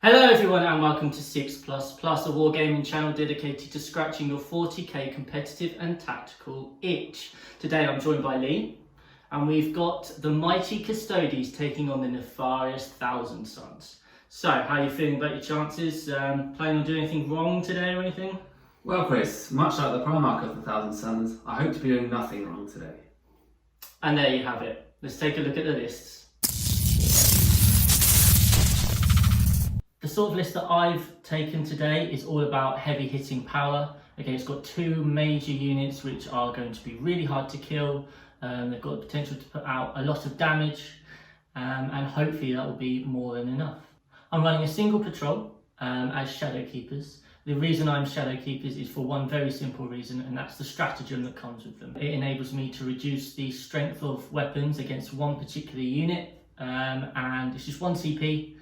Hello everyone and welcome to 6++, a wargaming channel dedicated to scratching your 40k competitive and tactical itch. Today I'm joined by Lee and we've got the mighty Custodes taking on the nefarious Thousand Sons. So, how are you feeling about your chances? Planning on doing anything wrong today or anything? Well Chris, much like the Primarch of the Thousand Sons, I hope to be doing nothing wrong today. And there you have it. Let's take a look at the lists. The sort of list that I've taken today is all about heavy hitting power. Okay, it's got two major units which are going to be really hard to kill. They've got the potential to put out a lot of damage and hopefully that will be more than enough. I'm running a single patrol as Shadowkeepers. The reason I'm Shadowkeepers is for one very simple reason, and that's the stratagem that comes with them. It enables me to reduce the strength of weapons against one particular unit and it's just 1 CP.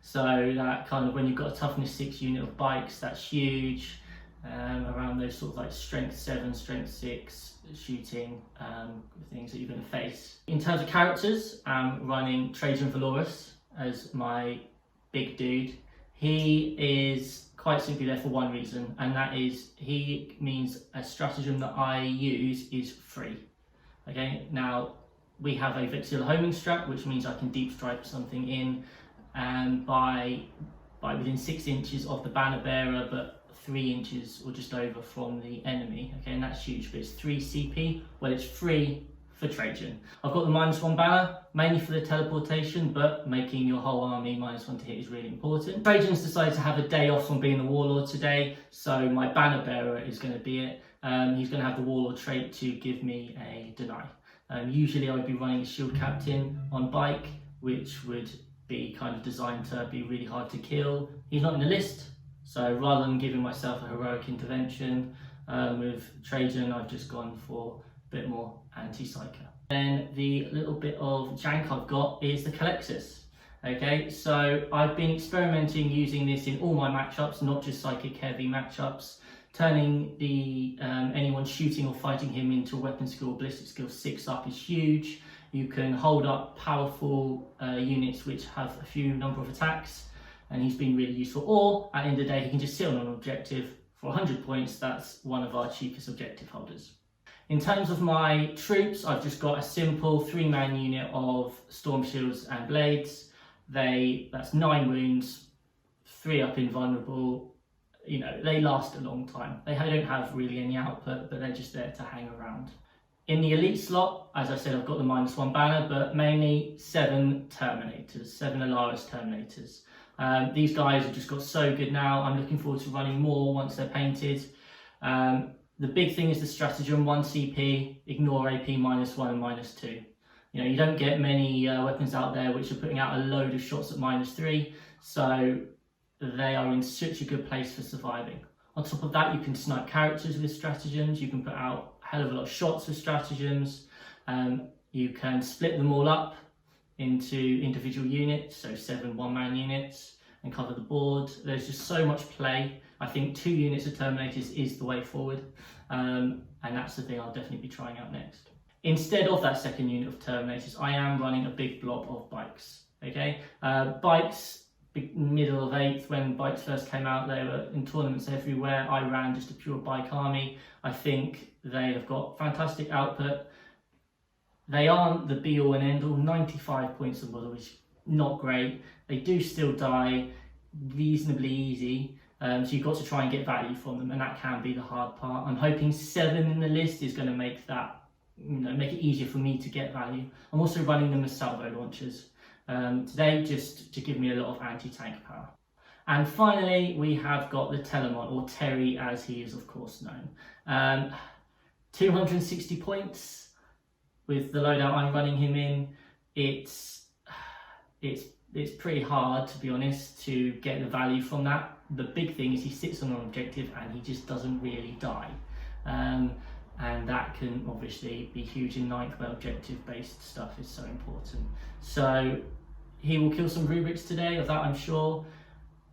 So that kind of, when you've got a toughness 6 unit of bikes, that's huge. Around those sort of like strength 7, strength 6 shooting things that you're going to face. In terms of characters, I'm running Trajann Valoris as my big dude. He is quite simply there for one reason, and that is he means a stratagem that I use is free. Okay, now we have a Vexilla homing strat, which means I can deep strike something in by within 6 inches of the banner bearer, but 3 inches or just over from the enemy. Okay, and that's huge, but it's 3 CP. Well, it's free for Trajann. I've got the -1 banner, mainly for the teleportation, but making your whole army -1 to hit is really important. Trajann's decided to have a day off from being the warlord today, so my banner bearer is going to be it. He's going to have the warlord trait to give me a deny. Usually I would be running a shield captain on bike, which would be kind of designed to be really hard to kill. He's not in the list, so rather than giving myself a heroic intervention with Trajann, I've just gone for a bit more anti-psyker. Then the little bit of jank I've got is the Culexus. Okay, so I've been experimenting using this in all my matchups, not just psychic heavy matchups. Turning the anyone shooting or fighting him into a weapon skill or ballistic skill 6 up is huge. You can hold up powerful units which have a few number of attacks, and he's been really useful. Or at the end of the day, he can just sit on an objective for 100 points. That's one of our cheapest objective holders. In terms of my troops, I've just got a simple 3-man unit of storm shields and blades. That's 9 wounds, 3 up invulnerable. You know, they last a long time. They don't have really any output, but they're just there to hang around. In the elite slot, as I said, I've got the -1 banner, but mainly 7 Terminators, 7 Allarus Terminators. These guys have just got so good now. I'm looking forward to running more once they're painted. The big thing is the stratagem, 1 CP, ignore AP -1 and -2. You know, you don't get many weapons out there which are putting out a load of shots at -3, so they are in such a good place for surviving. On top of that, you can snipe characters with stratagems, you can put out a hell of a lot of shots with stratagems, you can split them all up into individual units, so 7 one-man units, and cover the board. There's just so much play. I think 2 units of Terminators is the way forward, and that's the thing I'll definitely be trying out next. Instead of that second unit of Terminators, I am running a big blob of bikes. Okay, bikes, middle of 8th, when bikes first came out, they were in tournaments everywhere. I ran just a pure bike army. I think they have got fantastic output. They aren't the be all and end all. 95 points a model is not great. They do still die reasonably easy, so you've got to try and get value from them, and that can be the hard part. I'm hoping 7 in the list is going to make that, make it easier for me to get value. I'm also running them as salvo launchers today, just to give me a lot of anti-tank power. And finally, we have got the Telemon, or Terry as he is of course known. 260 points with the loadout I'm running him in. It's pretty hard, to be honest, to get the value from that. The big thing is he sits on an objective and he just doesn't really die. And that can obviously be huge in 9th, where objective based stuff is so important. So he will kill some rubrics today, of that I'm sure.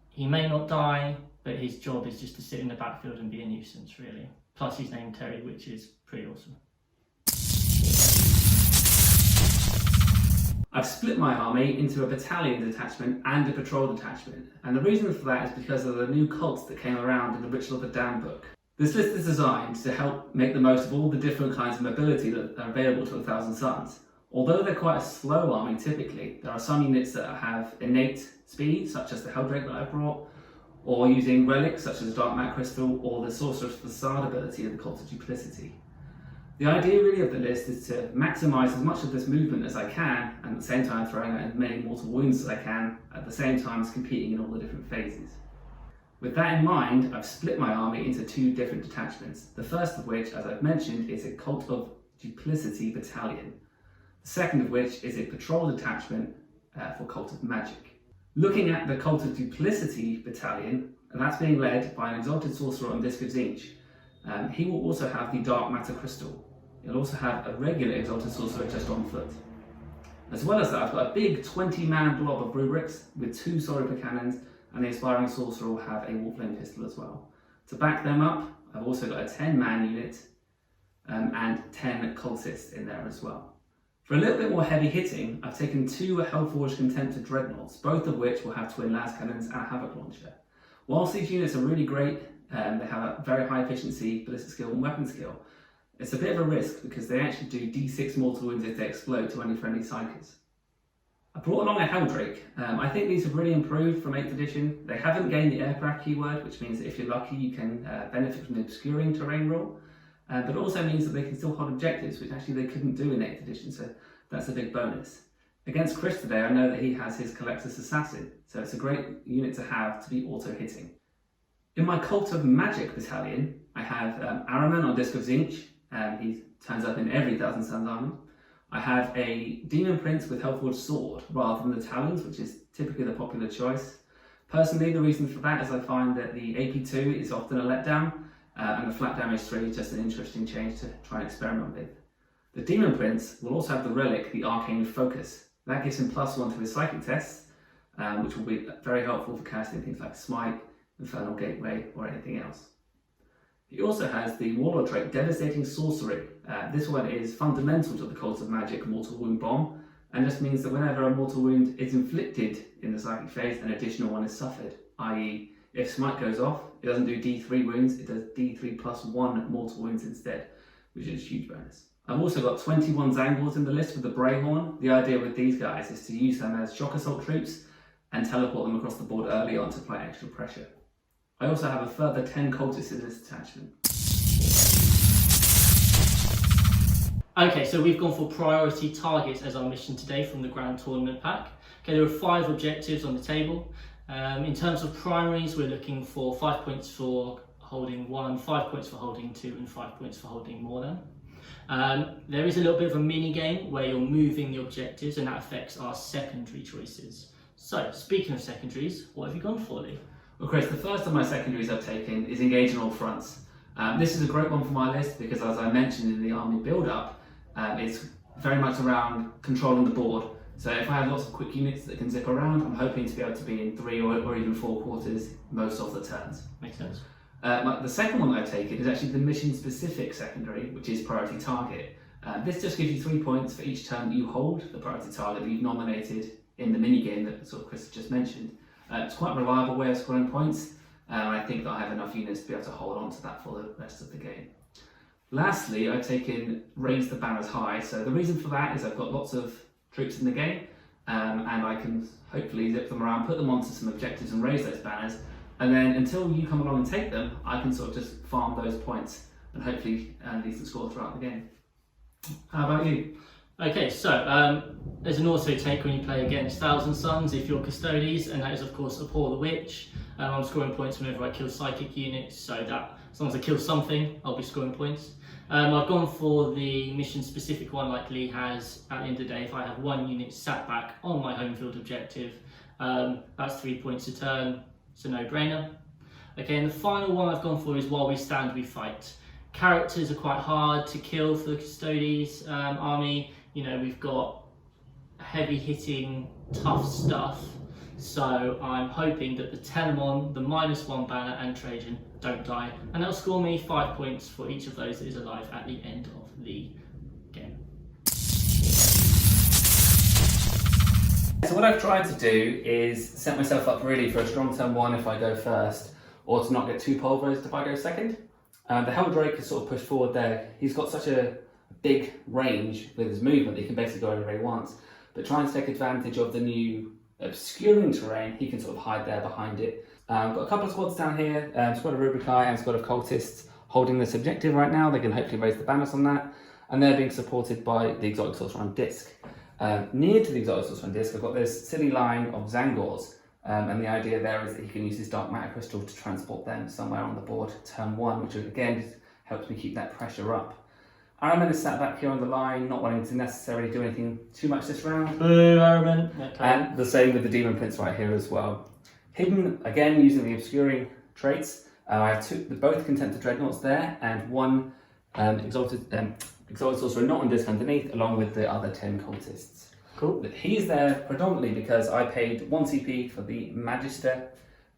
He may not die, but his job is just to sit in the backfield and be a nuisance, really. Plus he's named Terry, which is pretty awesome. I've split my army into a battalion detachment and a patrol detachment. and the reason for that is because of the new cults that came around in the Ritual of the Damned book. This list is designed to help make the most of all the different kinds of mobility that are available to the Thousand Suns. Although they're quite a slow army typically, there are some units that have innate speed, such as the Helldrake that I brought, or using relics such as the Dark Mat Crystal or the Sorcerous Facade ability of the Cult of Duplicity. The idea really of the list is to maximise as much of this movement as I can, and at the same time throwing out as many mortal wounds as I can, at the same time as competing in all the different phases. With that in mind, I've split my army into 2 different detachments, the first of which, as I've mentioned, is a Cult of Duplicity Battalion, the second of which is a patrol detachment for Cult of Magic. Looking at the Cult of Duplicity Battalion, and that's being led by an Exalted Sorcerer on Disc of Zinch. He will also have the Dark Matter Crystal. He'll also have a regular Exalted Sorcerer just on foot. As well as that, I've got a big 20-man blob of rubrics with 2 Sorcerer cannons, and the Aspiring Sorcerer will have a Warflame pistol as well. To back them up, I've also got a 10-man unit and 10 cultists in there as well. For a little bit more heavy hitting, I've taken 2 Hellforged Contemptor Dreadnoughts, both of which will have twin las cannons and a Havoc Launcher. Whilst these units are really great, they have a very high efficiency, ballistic skill and weapon skill, it's a bit of a risk because they actually do D6 mortal wounds if they explode to any friendly psykers. I brought along a Helldrake. I think these have really improved from 8th edition. They haven't gained the aircraft keyword, which means that if you're lucky you can benefit from the obscuring terrain rule, but it also means that they can still hold objectives, which actually they couldn't do in 8th edition, so that's a big bonus. Against Chris today, I know that he has his Culexus Assassin, so it's a great unit to have to be auto-hitting. In my Cult of Magic battalion, I have Ahriman on Disc of Zinch. He turns up in every Thousand Suns army. I have a Demon Prince with Hellforged Sword rather than the Talons, which is typically the popular choice. Personally, the reason for that is I find that the AP2 is often a letdown, and the flat damage 3 is just an interesting change to try and experiment with. The Demon Prince will also have the relic, the Arcane Focus. That gives him +1 to his psychic tests, which will be very helpful for casting things like Smite, Infernal Gateway, or anything else. He also has the Warlord trait, Devastating Sorcery. This one is fundamental to the Cult of Magic Mortal Wound Bomb, and just means that whenever a mortal wound is inflicted in the psychic phase, an additional one is suffered, i.e. if Smite goes off, it doesn't do D3 wounds, it does D3 +1 mortal wounds instead, which is a huge bonus. I've also got 21 Zangors in the list with the Brayhorn. The idea with these guys is to use them as shock assault troops and teleport them across the board early on to apply extra pressure. I also have a further 10 cultists in this detachment. Okay, so we've gone for priority targets as our mission today from the Grand Tournament pack. Okay, there are 5 objectives on the table. In terms of primaries, we're looking for 5 points for holding 1, 5 points for holding 2, and 5 points for holding more than. There is a little bit of a mini game where you're moving the objectives, and that affects our secondary choices. So, speaking of secondaries, what have you gone for, Lee? Well, Chris, the first of my secondaries I've taken is Engage on All Fronts. This is a great one for my list because, as I mentioned in the army build-up, it's very much around controlling the board. So if I have lots of quick units that can zip around, I'm hoping to be able to be in 3 or even 4 quarters most of the turns. Makes sense. The second one I've taken is actually the mission-specific secondary, which is Priority Target. This just gives you 3 points for each turn that you hold the priority target that you've nominated in the mini-game that sort of Chris just mentioned. It's quite a reliable way of scoring points, and I think that I have enough units to be able to hold on to that for the rest of the game. Lastly, I've taken Raise the Banners High. So the reason for that is I've got lots of troops in the game, and I can hopefully zip them around, put them onto some objectives and raise those banners, and then until you come along and take them, I can sort of just farm those points and hopefully earn a decent score throughout the game. How about you? Okay, so there's an auto take when you play against Thousand Suns if you're Custodes, and that is of course Abhor the Witch. I'm scoring points whenever I kill psychic units, so that as long as I kill something, I'll be scoring points. I've gone for the mission specific one like Lee has. At the end of the day, if I have 1 unit sat back on my home field objective, that's 3 points a turn, it's a no-brainer. Okay, and the final one I've gone for is While We Stand, We Fight. Characters are quite hard to kill for the Custodes army. You know, we've got heavy hitting, tough stuff. So I'm hoping that the Telemon, the -1 banner and Trajann don't die. And that'll score me 5 points for each of those that is alive at the end of the game. So what I've tried to do is set myself up really for a strong turn 1 if I go first, or to not get too pulverized if I go second. The Helldrake is sort of pushed forward there. He's got such a big range with his movement that he can basically go anywhere he wants. But trying to take advantage of the new obscuring terrain, he can sort of hide there behind it. Got a couple of squads down here, squad of Rubricae and squad of Cultists holding this objective right now. They can hopefully raise the banners on that. And they're being supported by the Exotic Sorcerer on disc. Near to the Exotic Sorcerer on disc, I've got this silly line of Zangors. And the idea there is that he can use his Dark Matter Crystal to transport them somewhere on the board turn 1, which again just helps me keep that pressure up. Araman is sat back here on the line, not wanting to necessarily do anything too much this round. Boo, Araman. Okay. And the same with the Demon Prince right here as well. Hidden, again, using the obscuring traits. I have both Contemptor Dreadnoughts there, and one Exalted Sorcerer not on disc underneath, along with the other 10 Cultists. Cool. He's there predominantly because I paid 1 CP for the Magister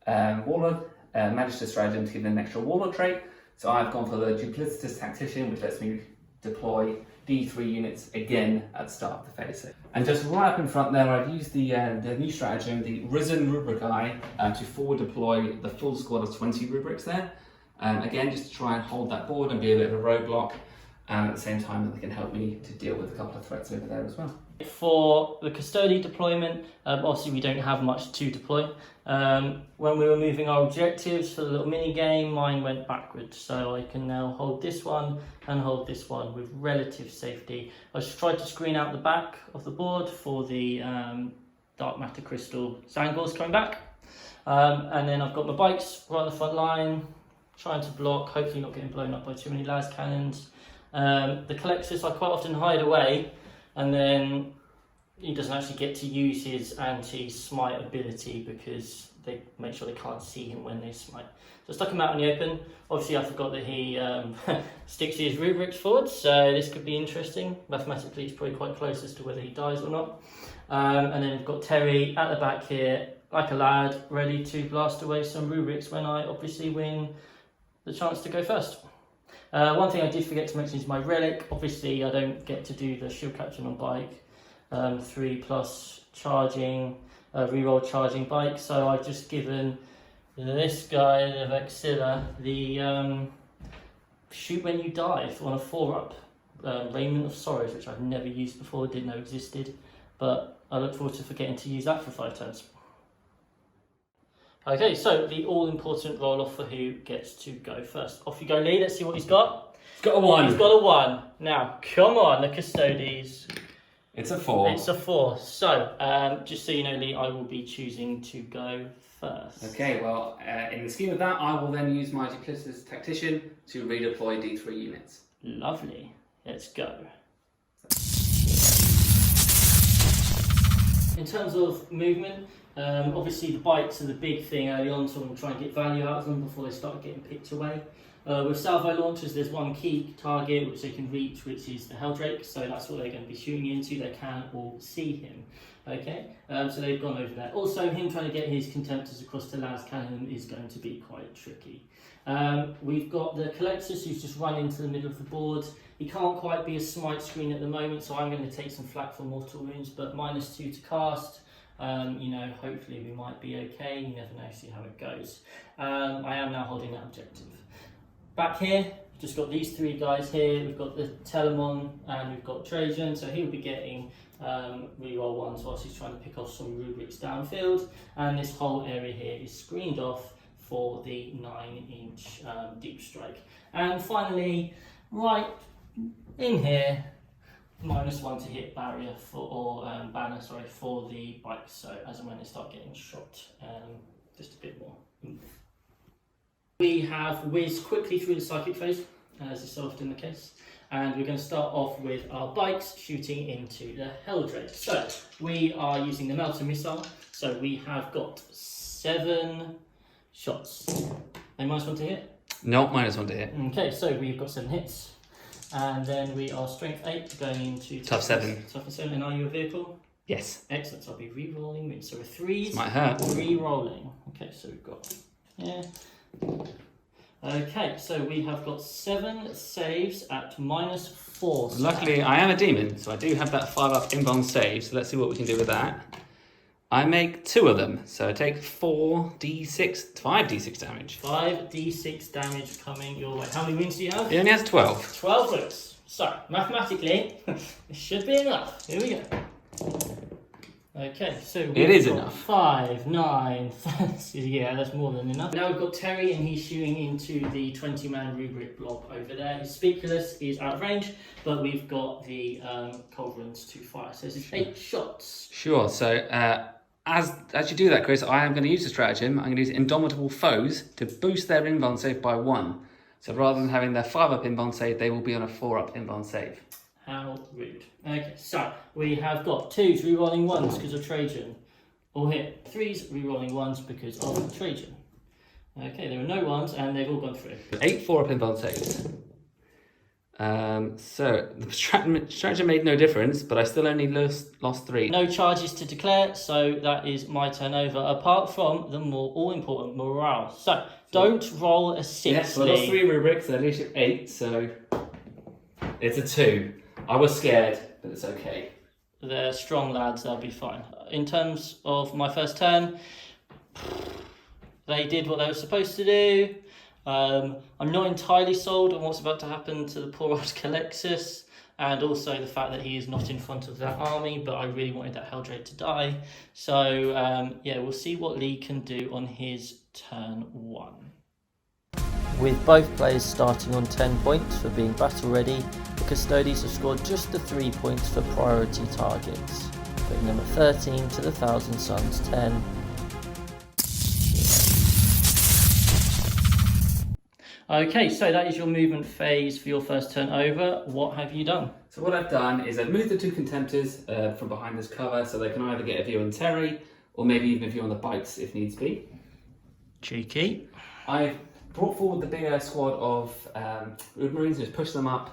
Warlord, Magister Stratagem to give them an extra Warlord trait. So I've gone for the Duplicity Tactician, which lets me deploy D3 units again at the start of the phase. And just right up in front there, I've used the new stratagem, the Risen Rubricae, to forward deploy the full squad of 20 rubrics there. Again, just to try and hold that board and be a bit of a roadblock, and at the same time that they can help me to deal with a couple of threats over there as well. For the Custodes deployment, obviously we don't have much to deploy. When we were moving our objectives for the little mini game, mine went backwards, so I can now hold this one and hold this one with relative safety. I just tried to screen out the back of the board for the Dark Matter Crystal Zangors coming back. And then I've got my bikes right on the front line, trying to block, hopefully not getting blown up by too many las cannons. The Culexus I quite often hide away, and then he doesn't actually get to use his anti-smite ability because they make sure they can't see him when they smite. So I stuck him out in the open. Obviously I forgot that he sticks his rubrics forward, so this could be interesting. Mathematically it's probably quite close as to whether he dies or not. And then we've got Terry at the back here, like a lad, ready to blast away some rubrics when I obviously win the chance to go first. One thing I did forget to mention is my relic. Obviously I don't get to do the shield captain on bike, 3+ charging, reroll charging bike, so I've just given this guy, the Vexilla, the shoot when you dive on a 4-up, Rainment of Sorrows, which I've never used before, didn't know existed, but I look forward to forgetting to use that for 5 turns. Okay, so the all-important roll-off for who gets to go first. Off you go, Lee. Let's see what he's got. He's got a 1. He's got a 1. Now, come on, the Custodes. It's a 4. It's a 4. So, just so you know, Lee, I will be choosing to go first. Okay, well, in the scheme of that, I will then use my Duplicity Tactician to redeploy D3 units. Lovely. Let's go. In terms of movement, obviously the bikes are the big thing early on, so we'll try and get value out of them before they start getting picked away. With Salvo launchers, there's one key target which they can reach, which is the Helldrake, so that's what they're going to be shooting into. They can all see him. Okay, so they've gone over there. Also, him trying to get his Contemptors across to las cannon is going to be quite tricky. We've got the Culexus who's just run into the middle of the board. He can't quite be a smite screen at the moment, so I'm going to take some flak for mortal wounds, but -2 to cast. You know, hopefully we might be okay. You never know, see how it goes. I am now holding that objective. Back here, we've just got these 3 guys here. We've got the Telemon and we've got Trajann, so he'll be getting reroll 1s whilst he's trying to pick off some rubrics downfield. And this whole area here is screened off for the 9-inch deep strike. And finally, right in here, -1 to hit barrier for, banner, sorry, for the bikes. So as and when they start getting shot, just a bit more. We have whizzed quickly through the psychic phase, as is so often the case, and we're going to start off with our bikes shooting into the Helldrake. So we are using the Melter missile, so we have got 7 shots. And -1 to hit? No, -1 to hit. Okay, so we've got 7 hits. And then we are strength 8 going into Tough 7. Toughness 7. And are you a vehicle? Yes. Excellent. So I'll be re-rolling wins. So we're 3s. This might hurt. Re-rolling. Okay, so we've got Okay, so we have got 7 saves at -4. Luckily, I am a demon, so I do have that 5-up inbound save. So let's see what we can do with that. I make 2 of them, so I take 5d6 damage. 5d6 damage coming your way. How many wounds do you have? He only has 12. 12 wounds. So, mathematically, it should be enough. Here we go. Okay, so it is enough. 5, 9, yeah, that's more than enough. Now we've got Terry, and he's shooting into the 20-man rubric blob over there. His Speakerless is out of range, but we've got the Culverins to fire. So it's 8 shots. Sure, so as you do that, Chris, I am going to use the stratagem. I'm going to use Indomitable Foes to boost their invuln save by 1. So rather than having their 5-up invuln save, they will be on a 4-up invuln save. How rude. Okay, so we have got 2s rerolling 1s because of Trajann. All hit. 3s rerolling 1s because of Trajann. Okay, there are no 1s and they've all gone through. 8 4-up invuln saves. So the stratagem made no difference, but I still only lost 3. No charges to declare, so that is my turnover, apart from the more all-important morale. So, don't roll a 6. Yes, well, I lost 3 rubrics, so leadership 8, so it's a 2. I was scared, but it's okay. They're strong lads, they'll be fine. In terms of my first turn, they did what they were supposed to do. I'm not entirely sold on what's about to happen to the poor old Culexus, and also the fact that he is not in front of that army, but I really wanted that Heldrake to die. So, yeah, we'll see what Lee can do on his turn 1. With both players starting on 10 points for being battle ready, the Custodes have scored just the 3 points for priority targets, putting them at 13 to the Thousand Suns 10. Okay, so that is your movement phase for your first turn over. What have you done? So what I've done is I've moved the 2 contemptors from behind this cover so they can either get a view on Terry or maybe even a view on the bikes if needs be. Cheeky. I've brought forward the bigger squad of Marines, just push them up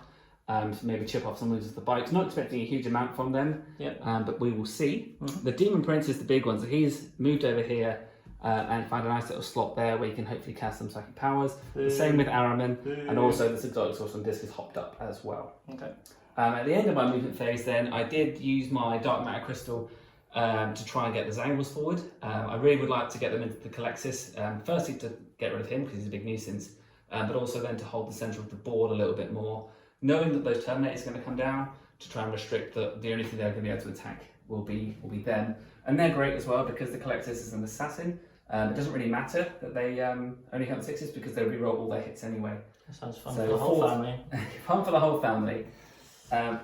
to maybe chip off some of the bikes. Not expecting a huge amount from them, but we will see. The Demon Prince is the big one, so he's moved over here and found a nice little slot there where you can hopefully cast some psychic powers. The same with Araman, and also this exotic source on disc is hopped up as well. Okay. At the end of my movement phase then, I did use my Dark Matter Crystal to try and get the Zangwils forward. I really would like to get them into the Culexus, firstly to get rid of him because he's a big nuisance, but also then to hold the centre of the board a little bit more, knowing that those Terminators are going to come down to try and restrict the only thing they're going to be able to attack will be them. And they're great as well because the Culexus is an assassin. It doesn't really matter that they only count 6s because they reroll all their hits anyway. That sounds fun for the whole family. Fun for the whole family.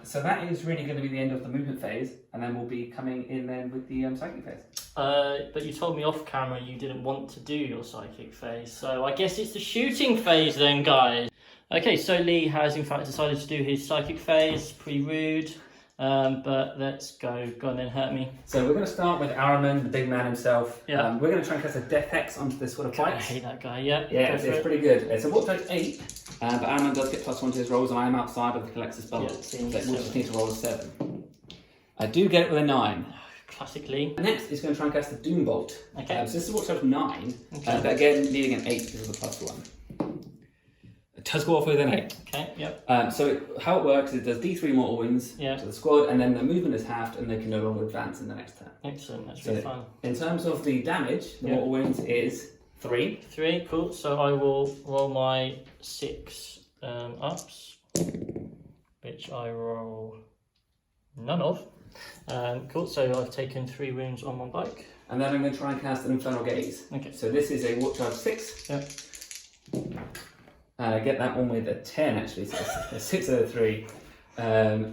So that is really going to be the end of the movement phase, and then we'll be coming in then with the psychic phase. But you told me off camera you didn't want to do your psychic phase, so I guess it's the shooting phase then, guys. Okay, so Lee has in fact decided to do his psychic phase. Pretty rude, but let's go. Go on then, hurt me. So we're going to start with Araman, the big man himself. Yeah. We're going to try and cast a Death Hex onto this sort of I fight. hate that guy. Yeah. Yeah, it's pretty good. It's a Watch 8, but Araman does get +1 to his rolls, and I am outside of the Culexus bubble. Yeah, so we'll just need to roll a 7. I do get it with a 9. Classically. Next is going to try and cast the Doom Bolt. Okay. So this is Watch 9, Okay. but again needing an 8 because of the +1. It does go off with an 8. Okay. Yep. So how it works is it does D3 mortal wounds to the squad, and then the movement is halved, and they can no longer advance in the next turn. Excellent. That's really fun. In terms of the damage, the mortal wounds is 3. 3. Cool. So I will roll my 6 ups, which I roll none of. Cool. So I've taken 3 wounds on my bike. And then I'm going to try and cast an Infernal Gaze. Okay. So this is a Watch 6. Yep. And I get that one with a 10 actually, so it's 6 out of 3.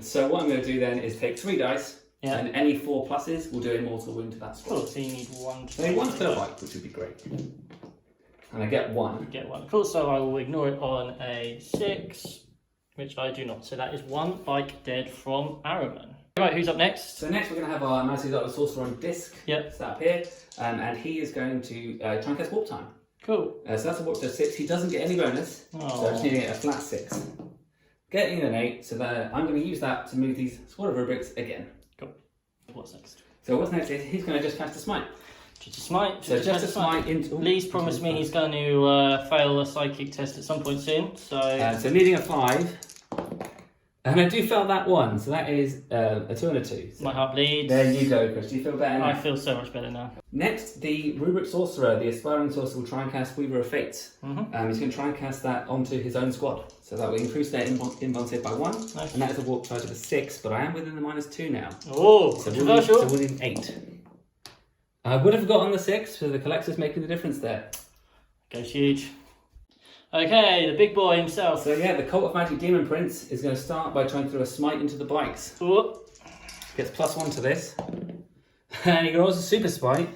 So what I'm going to do then is take 3 dice, and any 4 pluses will do a mortal wound to that squad. Cool, so you need 1 So I need 1 per bike, which would be great. And I get 1. Get 1. Cool, so I will ignore it on a 6, which I do not. So that is 1 bike dead from Araman. Right, who's up next? So next we're going to have our nice exotic sorcerer on disc. Yep. Set up here, and he is going to try and cast Warp Time. Cool. So that's a Watch 6. He doesn't get any bonus, so I'm just needing a flat 6. Getting an 8, so that I'm going to use that to move these squad of rubrics again. Cool. What's next? So what's next is he's going to just cast a smite. Just a smite. So just a smite into... Lee's promised me he's going to fail a psychic test at some point soon, so... So needing a 5, And I do fail that one, so that is a 2 and a 2. So My heart bleeds. there you go, Chris. Do you feel better now? I feel so much better now. Next, the Rubric Sorcerer, the aspiring sorcerer, will try and cast Weaver of Fates. He's going to try and cast that onto his own squad. So that will increase their inbound save by 1. Nice. And that is a warp charge of a 6, but I am within the -2 now. Oh, So controversial. within 8. I would have gotten the 6, so the Culexus making the difference there. Goes huge. Okay, the big boy himself. So yeah, the Cult of Magic Demon Prince is going to start by trying to throw a smite into the bikes. Ooh, Gets +1 to this. And he can also super smite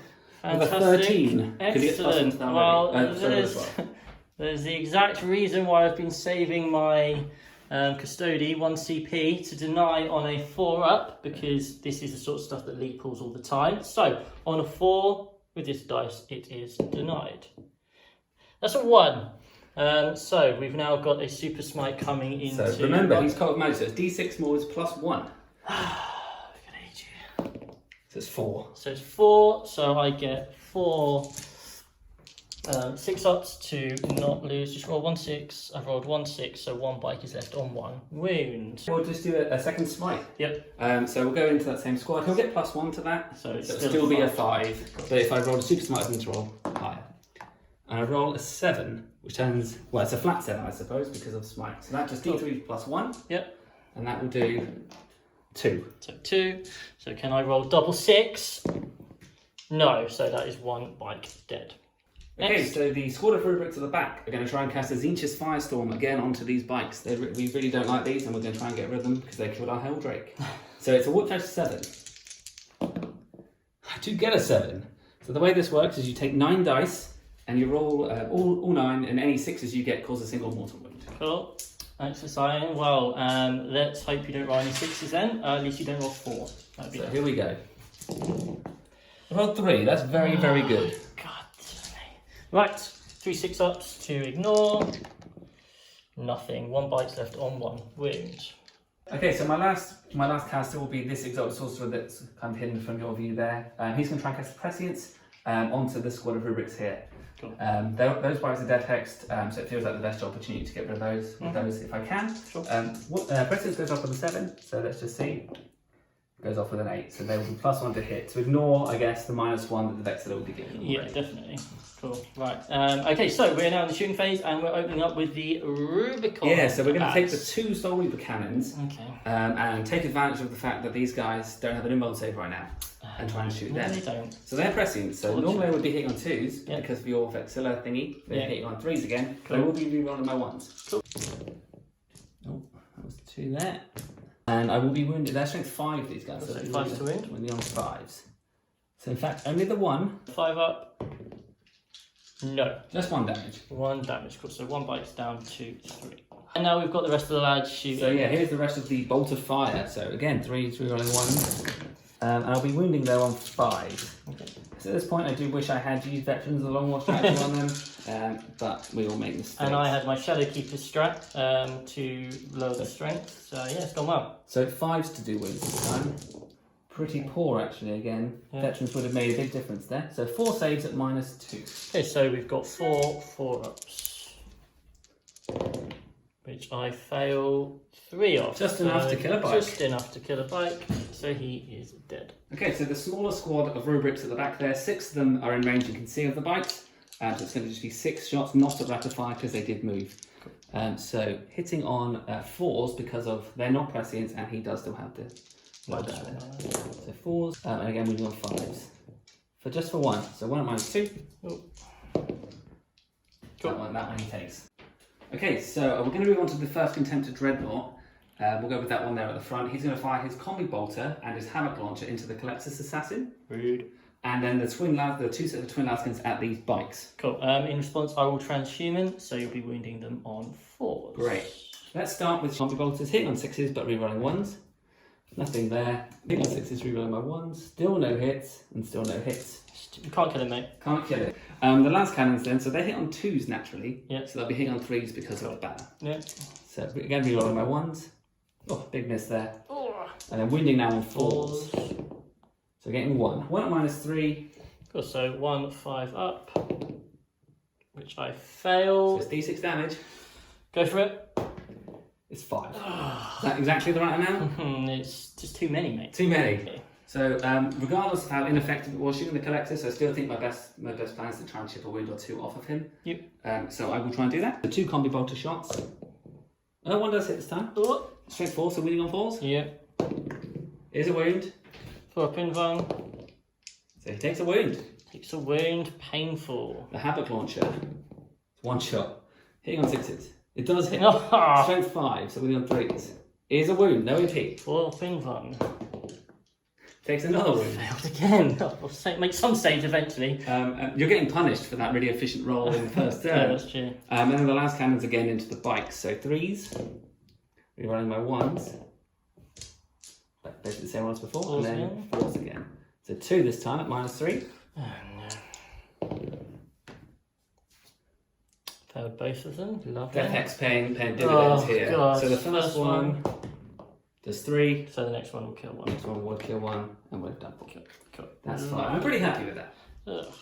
with a fantastic. 13. Because he gets +1 to Excellent. that Well, already. there's the exact reason why I've been saving my Custode 1 CP to deny on a 4-up, because this is the sort of stuff that Lee pulls all the time. So, on a 4 with this dice, it is denied. That's a 1. So we've now got a super smite coming into. So remember, he's Cult of Magic, so it's D6 more is +1. So it's 4. So it's 4, so I get 4 6-ups to not lose. Just roll 1 6. I've rolled 1 6, so 1 bike is left on 1 wound. We'll just do a second smite. Yep. So we'll go into that same squad. He'll get +1 to that. So it's it'll still be a 5. But if I roll a super smite, I need to roll higher. And I roll a 7, which turns, well, it's a flat 7, I suppose, because of smite. So that just D3 +1. Yep. And that will do 2. So 2. So can I roll double 6? No, so that is 1 bike dead. Okay, Next. so the squad of rubrics at the back are going to try and cast a Zinch's Firestorm again onto these bikes. We really don't like these, and we're going to try and get rid of them because they killed our Helldrake. So it's a warp charge 7. I do get a 7. So the way this works is you take 9 dice, and you roll all 9, and any 6s you get cause a single mortal wound. Cool. Thanks for signing. Well, let's hope you don't roll any 6s then. At least you don't roll 4. That'd be So nice. here we go. I rolled 3. That's very, very good. God damn me. Right, 3 6-ups to ignore. Nothing. 1 bite's left on 1 wound. Okay, so my last caster will be this Exalted Sorcerer that's kind of hidden from your view there. He's going to try and cast Prescience onto the squad of rubrics here. Cool. Those bikes are dead hexed, so it feels like the best opportunity to get rid of those with those if I can. Sure. Prescience goes off with a 7, so let's just see. Goes off with an 8, so they will be +1 to hit. To ignore, I guess, the -1 that the Vexilla will be giving. Yeah, definitely. Cool. Right. Okay, so we're now in the shooting phase and we're opening up with the Rubicon. Yeah, so we're going to take the axe. 2 Soul Reaper cannons and take advantage of the fact that these guys don't have an inbound save right now and try and shoot No, them. they don't. So they're prescient, so Gotcha. normally I would be hitting on 2s Yeah. because of your Vexilla thingy. They're Yeah. hitting on 3s again, but Cool. I will be rerolling my 1s. Cool. Oh, that was 2 there. And I will be wounded. They're strength 5, these guys. So they're 5 to wound. When they're on 5s. So in fact, only the 1, 5 up. No. just 1 damage. 1 damage. Cool. So 1 bite's down to 3. And now we've got the rest of the lads shooting. So yeah, here's the rest of the Bolt of Fire. So again, 3 rolling 1s. And I'll be wounding there on 5. Okay. So at this point, I do wish I had used Veterans of the Long War strategy on them, but we all make mistakes. And I had my Shadowkeeper strat to lower the strength. So yeah, it's gone well. So 5s to do wounds this time. Pretty poor actually again. Yeah. Veterans would have made a big difference there. So 4 saves at -2. Okay, so we've got 4 4-ups. Which I fail 3 of. Just enough to kill a bike. Just enough to kill a bike. So he is dead. Okay, so the smaller squad of rubrics at the back there, 6 of them are in range you can see of the bikes. So it's going to just be 6 shots, not at rapid fire because they did move. So hitting on 4s because of they're not prescient and he does still have the low die there. So 4s, and again we're on 5s. For just for 1, so 1 at -2. Oh. That one he takes. Okay, so we're going to move on to the first Contemptor Dreadnought. We'll go with that one there at the front. He's going to fire his Combi Bolter and his Hammock Launcher into the Culexus Assassin. Rude. And then the 2 sets of Twin Laskins at these bikes. Cool. In response, I will transhuman, so you'll be wounding them on 4s. Great. Let's start with Combi Bolters. Hitting on 6s, but rerolling 1s. Nothing there. Hitting on 6s, rerolling my 1s. Still no hits, and still no hits. You can't kill him, mate. Can't kill it. The last cannons then, so they hit on 2s naturally. Yeah. So they'll be hitting on 3s because of the banner. Yeah. So again, rerolling my 1s. Oh, big miss there. Oh. And then wounding now on 4s. So getting 1. 1 at -3. Cool, so 1 5 up, which I failed. So it's D6 damage. Go for it. It's It's 5. Is that exactly the right amount? It's just too many, mate. Too many. Okay. So, regardless of how ineffective it was shooting the Culexus, I still think my best plan is to try and chip a wound or 2 off of him. Yep. So I will try and do that. The 2 combi bolter shots. Oh, 1 does hit this time. Oh. Strength 4, so winning on 4s. Yep. Here's a wound. For a pinvang. So he takes a wound. Takes a wound, painful. The Havoc Launcher. 1 shot. Hitting on 6s. It does hit. Ah. Strength 5, so winning on 3s. Here's a wound, no MP. For a pinvang. Takes another wound. Failed again. I'll make some saves eventually. And you're getting punished for that really efficient roll in the first turn. Yeah, that's true. And then the last cannon's again into the bikes. So 3s. Rerolling my 1s. Basically the same one as before. Fours and then again. 4s again. So 2 this time at -3. Oh, no. Failed both of them. Lovely. Death Hex paying dividends here. God. So the first one does 3. So the next one will kill one. Next one will kill 1. And we're done. Cool. That's fine. I'm pretty happy with that. Ugh.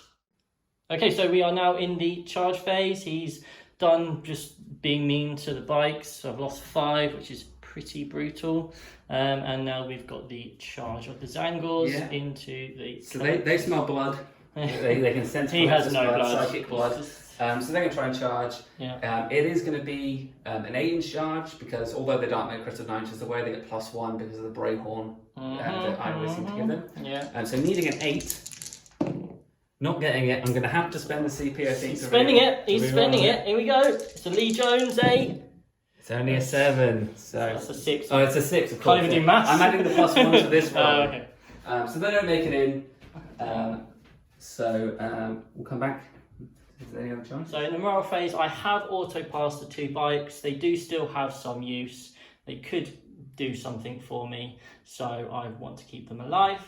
Okay, so we are now in the charge phase. He's done just being mean to the bikes. So I've lost 5, which is pretty brutal. And now we've got the charge of the Zangors into the... So they smell blood. they can sense He has no blood. Psychic blood. So they're going to try and charge. Yeah. It is going to be an 8-inch charge because although they don't make Crystal 9 inches away, they get +1 because of the Brayhorn that I always seem to give them. Yeah. So needing an 8, not getting it, I'm going to have to spend the CP, I think. He's spending it. He's spending it. Here we go. It's a Lee Jones 8. It's only a 7. So that's a 6. Oh, it's a 6, of course. Can't even do maths. I'm adding the +1 to this roll. Okay. So they don't make it in. We'll come back. Is there any other chance? So in the morale phase, I have auto-passed the 2 bikes. They do still have some use. They could do something for me, so I want to keep them alive.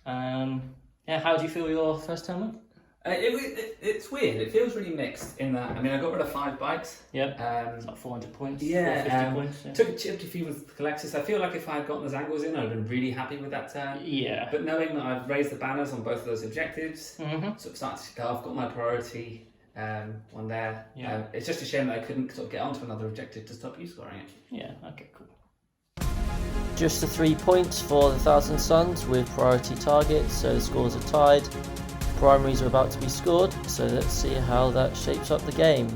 Yeah, how do you feel your first turn went? It's weird. It feels really mixed in that. I mean, I got rid of 5 bikes. Yep. It's like 400 points. Yeah. 450 points. Yeah. Took a chipped a few with Culexus. I feel like if I had gotten those angles in, I'd have been really happy with that turn. Yeah. But knowing that I've raised the banners on both of those objectives, sort of started to go. I've got my priority one there. Yeah. It's just a shame that I couldn't sort of get onto another objective to stop you scoring it. Yeah. Okay. Cool. Just the 3 points for the 1,000 Suns with priority targets, so the scores are tied. Primaries are about to be scored, so let's see how that shapes up the game.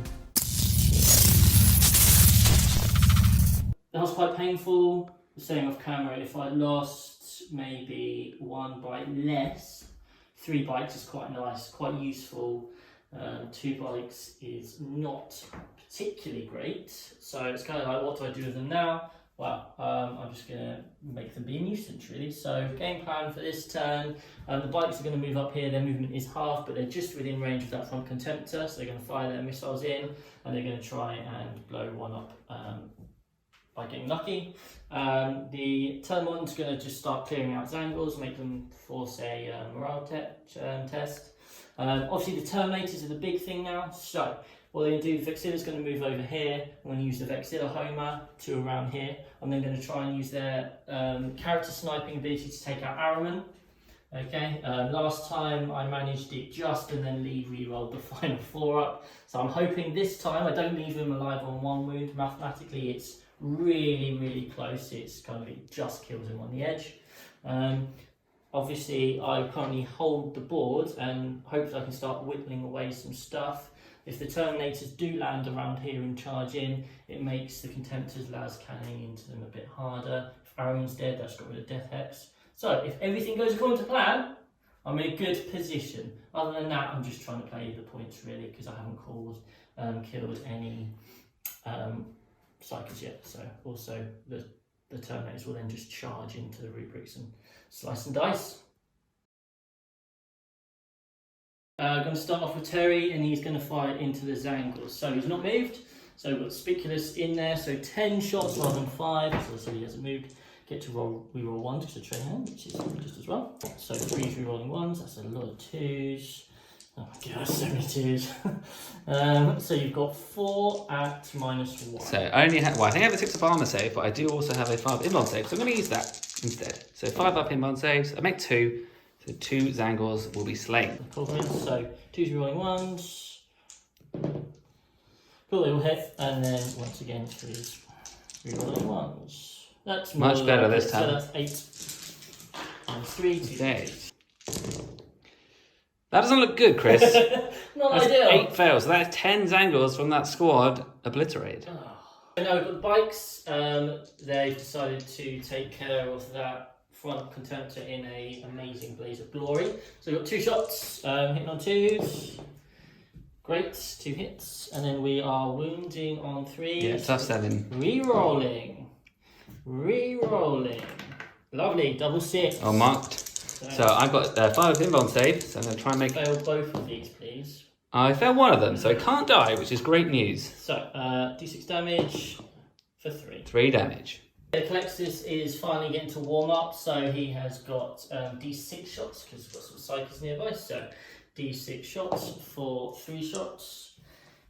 That was quite painful. Saying off camera, if I lost maybe 1 bike less, 3 bikes is quite nice, quite useful. 2 bikes is not particularly great, so it's kind of like, what do I do with them now? Well, I'm just going to make them be a nuisance, really. So, game plan for this turn, the bikes are going to move up here. Their movement is half, but they're just within range of that front contemptor, so they're going to fire their missiles in, and they're going to try and blow one up by getting lucky. The Telemon's going to just start clearing out Zangors, make them force a morale test. Obviously, the Terminators are the big thing now, so what they're going to do, Vexilla's going to move over here. I'm going to use the Vexilla Homer to around here. I'm then going to try and use their character sniping ability to take out Araman. Okay, last time I managed it just and then Lee re-rolled the final 4 up. So I'm hoping this time I don't leave him alive on 1 wound. Mathematically, it's really, really close. It's kind of, it just kills him on the edge. Obviously, I currently hold the board and hopefully I can start whittling away some stuff. If the Terminators do land around here and charge in, it makes the Contemptors las cannoning into them a bit harder. If Araman's dead, that's got rid of Death Hex. So, if everything goes according to plan, I'm in a good position. Other than that, I'm just trying to play the points really, because I haven't killed any Psychers yet. So, also, the Terminators will then just charge into the rubrics and slice and dice. I'm going to start off with Terry, and he's going to fire into the Zangors. So he's not moved, so we've got Spiculous in there, so 10 shots rather than 5, so he hasn't moved. Get to reroll 1s to Trajann, which is just as well. So 3's rerolling 1s, that's a lot of 2s. Oh my god, so many 2s. So you've got 4 at -1. So I only have, well, I think I have a 6 up armor save, but I do also have a 5 inbound save, so I'm going to use that instead. So 5 up inbound saves, I make 2. So 2 Zangors will be slain. Culverins, so 2's rerolling 1s. Cool, they will hit, and then once again 3's Rerolling ones. That's Much more better like this it. time. So that's 8 and 3 2. Okay. That doesn't look good, Chris. Not That's ideal. 8 fails. So that's 10 Zangors from that squad obliterated. So now we've got the bikes. They've decided to take care of that front contemptor in a amazing blaze of glory. So we've got 2 shots, hitting on 2s. Great, 2 hits. And then we are wounding on 3. Yeah, tough 7. Rerolling. Rerolling. Lovely, double 6. Oh, marked. So I've got 5 inbound save, so I'm going to try and make... Fail both of these, please. I failed one of them, so I can't die, which is great news. So, d6 damage for 3. 3 damage. The Culexus is finally getting to warm up, so he has got d6 shots, because we've got some psychers nearby, so d6 shots for 3 shots,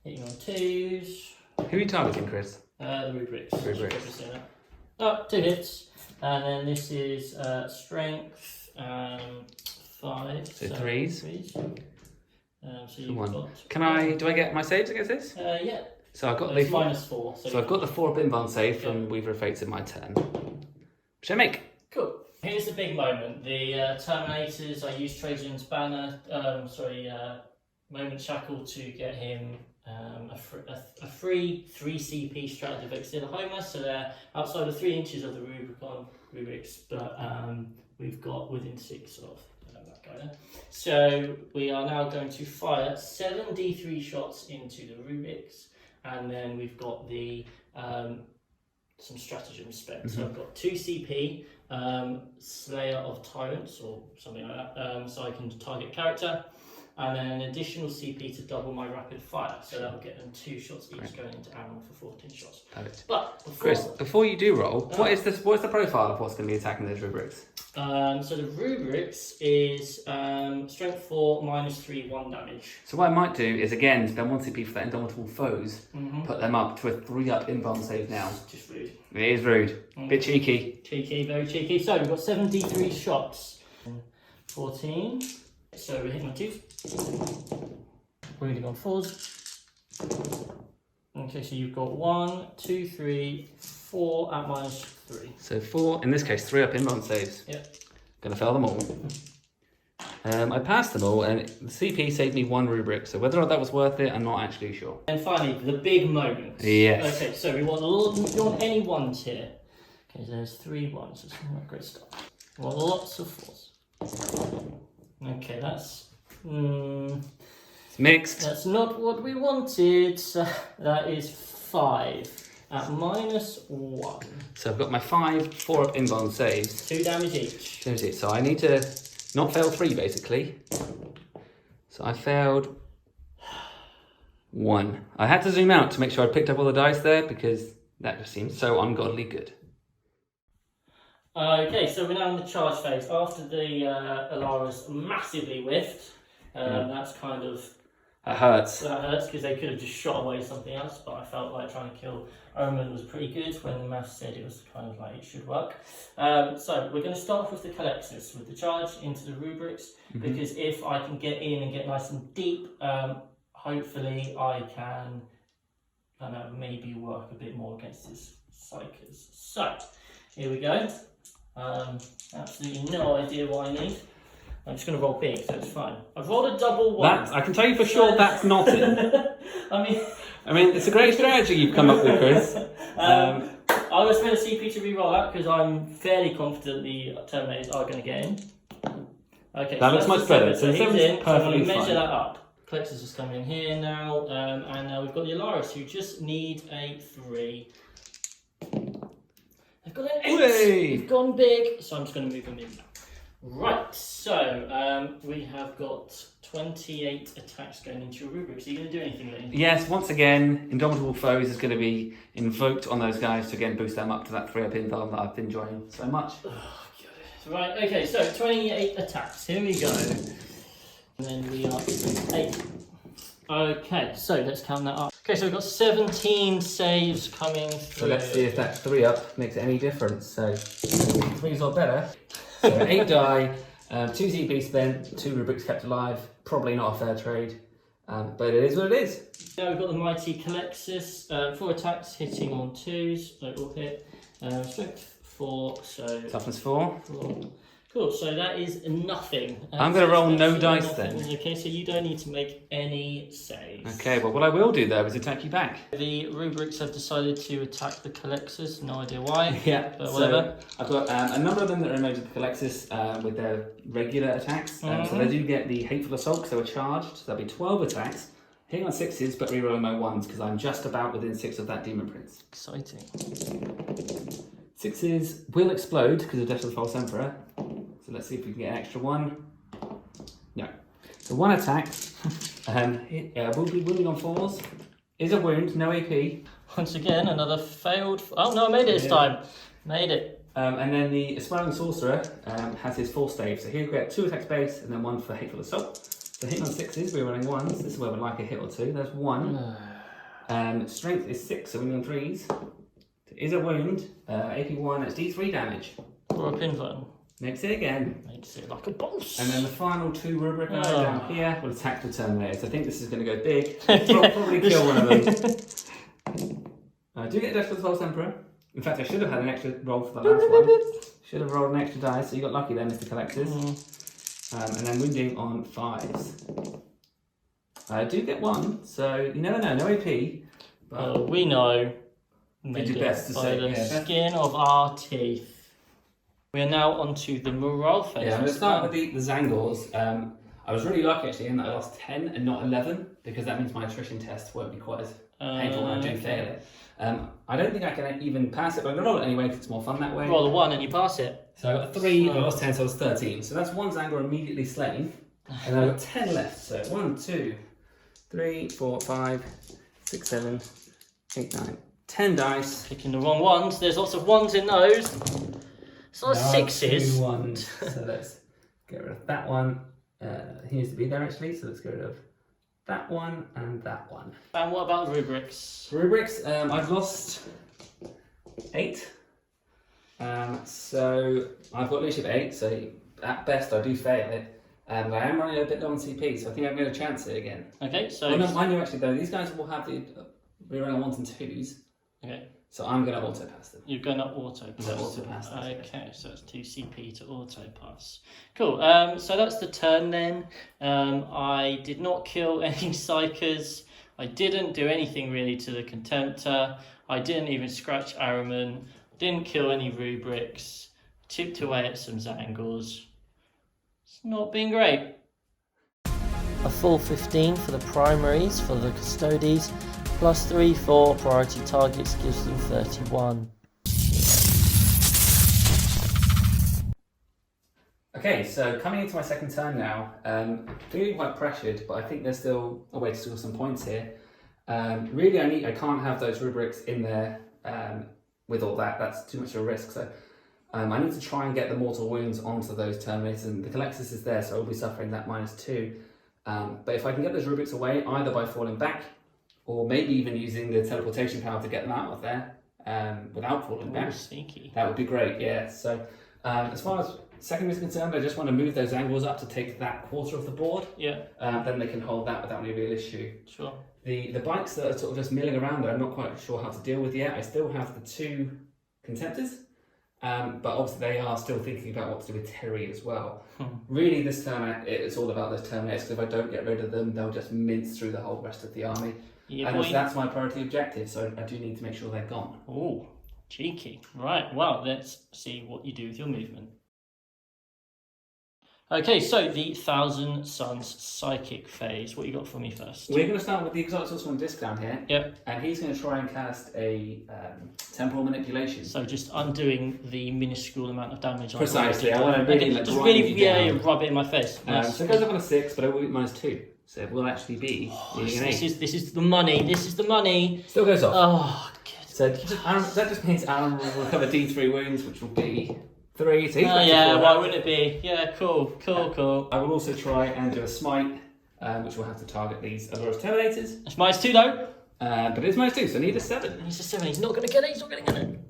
hitting on 2s. Who are you targeting, Chris? The rubrics. Rubrics. Oh, 2 hits, and then this is strength 5. So 3s. So you've 1. got... Do I get my saves against this? Yeah. So I've got It's the... -4. So I've got the 4 up inbound save from Weaver of Fates in my turn. Which I make. Cool. Here's the big moment. The Terminators, I used Trajan's Banner, Moment Shackle to get him a free 3 CP strat to Vexilla Homer, so they're outside of 3 inches of the rubrics, but we've got within 6 of that guy there. So we are now going to fire 7 D3 shots into the rubrics, and then we've got the some stratagem spent. So I've got 2 CP, Slayer of Tyrants or something like that, so I can target character, and then an additional CP to double my rapid fire. So that'll get them 2 shots each going into ammo for 14 shots. Perfect. But Chris, before you do roll, what is the profile of what's going to be attacking those rubrics? So the rubrics is strength 4 -3 1 damage. So what I might do is again spend 1 CP for that Indomitable Foes, put them up to a 3 up inbound save now. Just rude. It is rude. Bit cheeky. Cheeky, very cheeky. So we've got 7 D3 shots. 14. So we're hitting on 2s. Wounding on 4s. Okay, so you've got 1, 2, 3, 4 at -3. So 4, in this case, 3 up inbound saves. Yep. Gonna fail them all. I passed them all, and the CP saved me 1 rubric, so whether or not that was worth it, I'm not actually sure. And finally, the big moment. Yes. Okay, so we want any 1s here. Okay, so there's 3 1s. That's not great stuff. We want lots of 4s. Okay, that's... It's mixed. That's not what we wanted. So that is 5 at -1. So I've got my 5 4 up inbound saves. 2 damage each. So I need to not fail 3 basically. So I failed 1. I had to zoom out to make sure I picked up all the dice there because that just seems so ungodly good. Okay, so we're now in the charge phase. After the Allarus massively whiffed, that's kind of... That hurts. That hurts because they could have just shot away something else, but I felt like trying to kill Omen was pretty good when the math said it was kind of like it should work. So we're going to start off with the Culexus, with the charge into the rubrics, because if I can get in and get nice and deep, hopefully I can maybe work a bit more against his psychers. So here we go. Absolutely no idea what I need. I'm just going to roll big, so it's fine. I've rolled a double 1. I can tell you for sure that's not it. I mean, it's a great strategy you've come up with, Chris. I'm going to spend a CP to re-roll that because I'm fairly confident the Terminators are going to get in. Okay, that looks much better. So he's in, so I'm going to measure that up. Culexus is coming in here now, and now we've got the Allarus who just need a 3. They've got an 8. They've gone big, so I'm just going to move them in now. Right, so we have got 28 attacks going into your rubrics. Are you going to do anything, Lee? Yes, once again, Indomitable Foes is going to be invoked on those guys to again boost them up to that 3 up inbound that I've been enjoying so much. Oh, God. Right, okay, so 28 attacks. Here we go. And then we are 8. Okay, so let's count that up. Okay, so we've got 17 saves coming through. So let's see if that 3 up makes any difference. So 3's or better. So 8 die, 2 CP spent, 2 rubrics kept alive. Probably not a fair trade. But it is what it is. Now we've got the mighty Culexus, 4 attacks hitting on 2s, so it will hit. Strength 4, so Toughness 4. 4. Cool, so that is nothing. I'm going to roll no dice nothing. then. Okay, so you don't need to make any saves. Okay, well what I will do though is attack you back. The rubrics have decided to attack the Culexus, no idea why. Yeah, but whatever. So I've got a number of them that are emoted to Culexus with their regular attacks. So they do get the Hateful Assault because they were charged. So that'll be 12 attacks. Hitting on 6s, but rerolling my 1s because I'm just about within 6 of that Demon Prince. Exciting. 6s will explode because of Death of the False Emperor. So let's see if we can get an extra 1. No. So 1 attack. Will be on 4s. Is a wound, no AP. Once again, another failed. Oh no, I made it this time. Made it. And then the Aspiring Sorcerer has his 4 staves. So he'll get 2 attacks base and then 1 for Hateful Assault. So hitting on 6s, we're running 1s. This is where we'd like a hit or 2. There's 1. Strength is 6, so we're on 3s. Is a wound. AP 1, that's D3 damage. Or a pin button. Makes it again. Makes it like a boss. And then the final 2 rubric down here will attack the Terminators. I think this is going to go big. Probably kill one of them. I do get Death for the False Emperor. In fact, I should have had an extra roll for the last one. Should have rolled an extra die, so you got lucky there, Mr. Culexus. And then wounding on 5s. I do get 1, so you never know, no AP. But we know. Did your best to by say, the skin of our teeth. We are now onto the morale phase. yeah, I'm going to start with the Zangors. I was really lucky actually in that I lost 10 and not 11 because that means my attrition test won't be quite as painful when I do fail it. I don't think I can even pass it, but I'm going to roll it anyway because it's more fun that way. Roll a 1 and you pass it. So I got 3 and I lost 10, so I was 13. So that's 1 Zangor immediately slain. And I've got 10 left. So 1, 2, 3, 4, 5, 6, 7, 8, 9, 10 dice. Picking the wrong ones. There's lots of 1s in those. It's not 6s. 2 1s. So let's get rid of that one. He needs to be there actually, so let's get rid of that one and that one. And what about rubrics? Rubrics, I've lost 8. So I've got leadership 8, so at best I do fail it. And I am running a bit low on CP, so I think I'm going to chance it again. Okay, so... Well, no, mind you actually though, these guys will have the rerolling 1s and 2s. Okay. So I'm going to auto pass them. You're going to auto pass. Auto pass. Okay, so it's 2 CP to auto pass. Cool. So that's the turn then. I did not kill any psychers. I didn't do anything really to the Contemptor. I didn't even scratch Araman. Didn't kill any rubrics. Chipped away at some Zangors. It's not been great. A full 15 for the primaries for the Custodes. Plus 3 for priority targets gives them 31. Okay, so coming into my second turn now, feeling quite pressured, but I think there's still a way to score some points here. Really, I can't have those rubrics in there with all that. That's too much of a risk. So I need to try and get the mortal wounds onto those Terminators, and the Culexus is there, so I'll be suffering that -2. But if I can get those rubrics away, either by falling back, or maybe even using the teleportation power to get them out of there without falling back. Sneaky. That would be great, yeah. So as far as secondary is concerned, I just want to move those angles up to take that quarter of the board. Yeah. Then they can hold that without any real issue. Sure. The bikes that are sort of just milling around there, I'm not quite sure how to deal with yet. I still have the 2 Contemptors, but obviously they are still thinking about what to do with Terry as well. Really, this turn it's all about those Terminators, because if I don't get rid of them, they'll just mince through the whole rest of the army. Yeah, and that's my priority objective, so I do need to make sure they're gone. Oh, cheeky. Right, well, let's see what you do with your movement. Okay, so the 1,000 Suns Psychic phase. What you got for me first? We're going to start with the Exotic Sorcerer on disc down here. Yep. And he's going to try and cast a Temporal Manipulation. So just undoing the minuscule amount of damage. Precisely, I want to really just really rub it in my face. Nice. So it goes up on a 6, but I will be -2. So it will actually be needing an 8. This is the money. This is the money. Still goes off. Oh, good. So that just means Alan will recover D3 wounds, which will be 3. So oh yeah, why wouldn't it be? Yeah, cool. I will also try and do a smite, which will have to target these Allarus Terminators. It's -2 though. But it is -2, so I need a 7. He's a 7. He's not going to get it. He's not going to get it.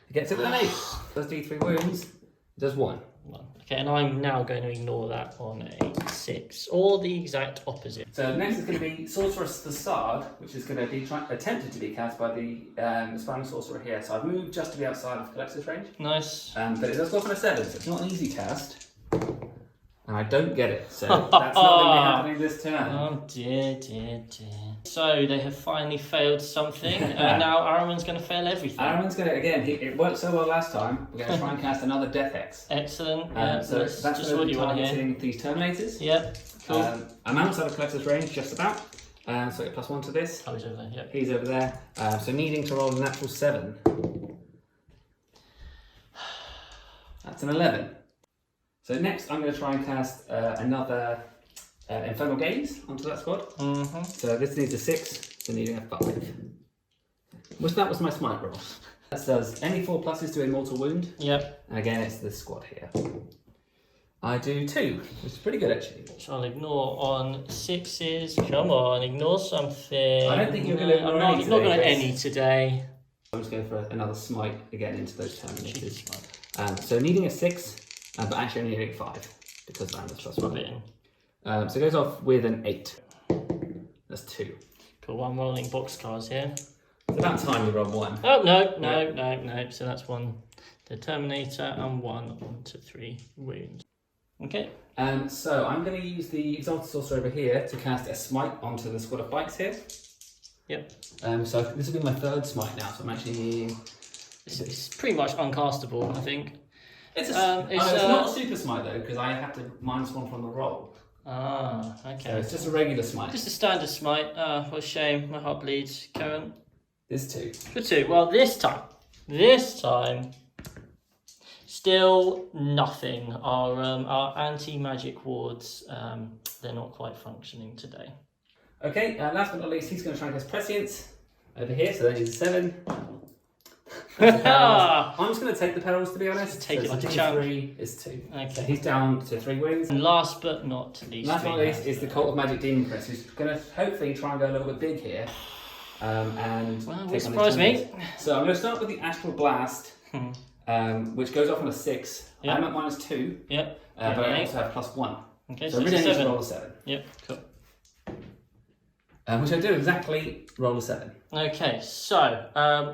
He gets it with an 8. Does D3 wounds. Does 1. 1. Okay, and I'm now going to ignore that on a 6, or the exact opposite. So next is going to be Sorcerous the Sard, which is going to be attempted to be cast by the Aspiring Sorcerer here. So I've moved just to the outside of Culexus range. Nice. But it does go off on a 7, so it's not an easy cast. And I don't get it, so that's not going to be happening this turn. Oh dear, dear, dear. So they have finally failed something, and now Aramon's going to fail everything. Aramon's going to, again, it worked so well last time, we're going to try and cast another Death Hex. Excellent. So that's just what going to be you want to hear. targeting these Terminators. Yep, cool. I'm outside of Culexus range, just about. So I get +1 to this. Oh, he's over there, yep. He's over there. So needing to roll a natural 7. That's an 11. So next I'm going to try and cast another Infernal Gaze onto that squad. Mm-hmm. So this needs a 6, so needing a 5. That was my smite roll. That does any 4 pluses to Immortal Wound. Yep. And again, it's this squad here. I do 2, which is pretty good actually. So I'll ignore on 6s. Come on, ignore something. I don't think you're going to ignore any I'm not going to today, any today. I'm just going for another smite again into those Terminators. Cheeky. So needing a 6, but actually only needing 5 because of Anders Rub +1. it in. So it goes off with an 8. That's 2. Cool, I'm rolling boxcars here. It's about time we roll 1. Oh, no. So that's 1 the Terminator and 1 onto 3 wounds. Okay. So I'm going to use the Exalted Sorcerer over here to cast a smite onto the squad of bikes here. Yep. So this will be my 3rd smite now, so I'm actually... It's pretty much uncastable, I think. It's not a super smite though, because I have to -1 from the roll. Ah, okay. So it's just a regular smite. Just a standard smite. What a shame. My heart bleeds. Karen? There's 2. For 2. Well, this time, still nothing. Our anti-magic wards, they're not quite functioning today. Okay, last but not least, he's going to try and cast Prescience over here, so that is a 7. I'm just going to take the perils, to be honest. Take it like a champ. 3 is 2. Okay. So he's down to 3 wounds. And last but not least, Last but not least is the Cult of Magic Demon Prince, who's going to hopefully try and go a little bit big here. And well, take will on surprise the me. So I'm going to start with the Astral Blast, which goes off on a 6. Yep. I'm at -2, Yep. but I also have +1. Okay, So so I really it's need a to 7. roll a 7. Yep, cool. Which I do exactly roll a 7. Okay, so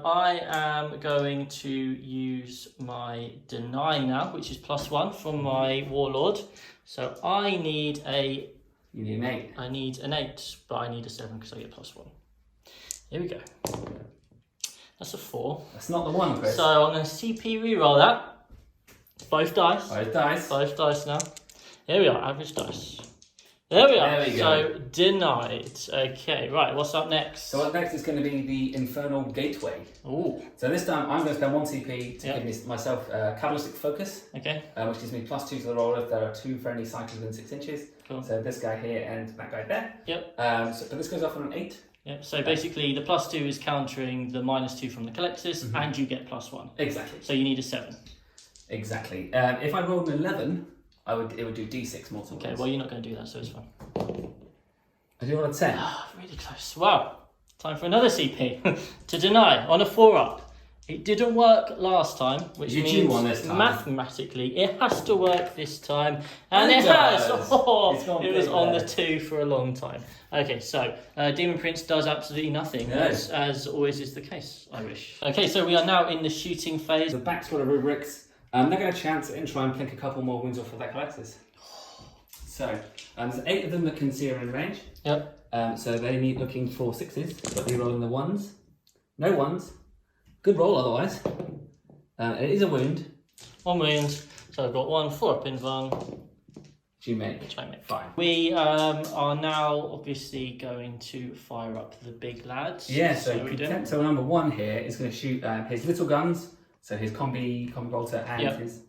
I am going to use my Deny now, which is +1 from my warlord. So I need a... You need an 8. I need an 8, but I need a 7 because I get +1. Here we go. That's a 4. That's not the one, Chris. So I'm going to CP reroll that. Both dice. Both dice. Both dice now. Here we are, average dice. There we are. There we go. So denied. Okay, right. What's up next? So up next is going to be the Infernal Gateway. Ooh. So this time I'm going to spend 1 CP to give myself Kabbalistic Focus, Okay. which gives me +2 to the roll if there are 2 friendly cycles within 6 inches. Cool. So this guy here and that guy there. Yep. But this goes off on an 8. Yep. So basically, the +2 is countering the -2 from the Culexus, and you get +1. Exactly. So you need a 7. Exactly. If I rolled an 11, it would do D6 mortal Okay. wounds. Well, you're not going to do that, so it's fine. I do roll a 10. Ah, really close. Wow. Time for another CP to deny on a 4-up. It didn't work last time, which You means one this time. mathematically it has to work this time, and It it has. does. Oh, It's gone it was big on there. the 2 for a long time. Okay, so Demon Prince does absolutely nothing, No. as always is the case. I wish. Okay, so we are now in the shooting phase. The back squad of rubrics. They're going to chance it and try and plink a couple more wounds off of their Culexus. So there's 8 of them that can see are in range. Yep. So they need looking for 6s, but they're rolling the 1s. No 1s. Good roll otherwise. It is a wound. 1 wound. So I've got 1 4-up in Van. Which you make. Which I make. Fine. We are now obviously going to fire up the big lads. Yeah, so we do. Contemptor number 1 here is going to shoot his little guns, so his combi bolter and his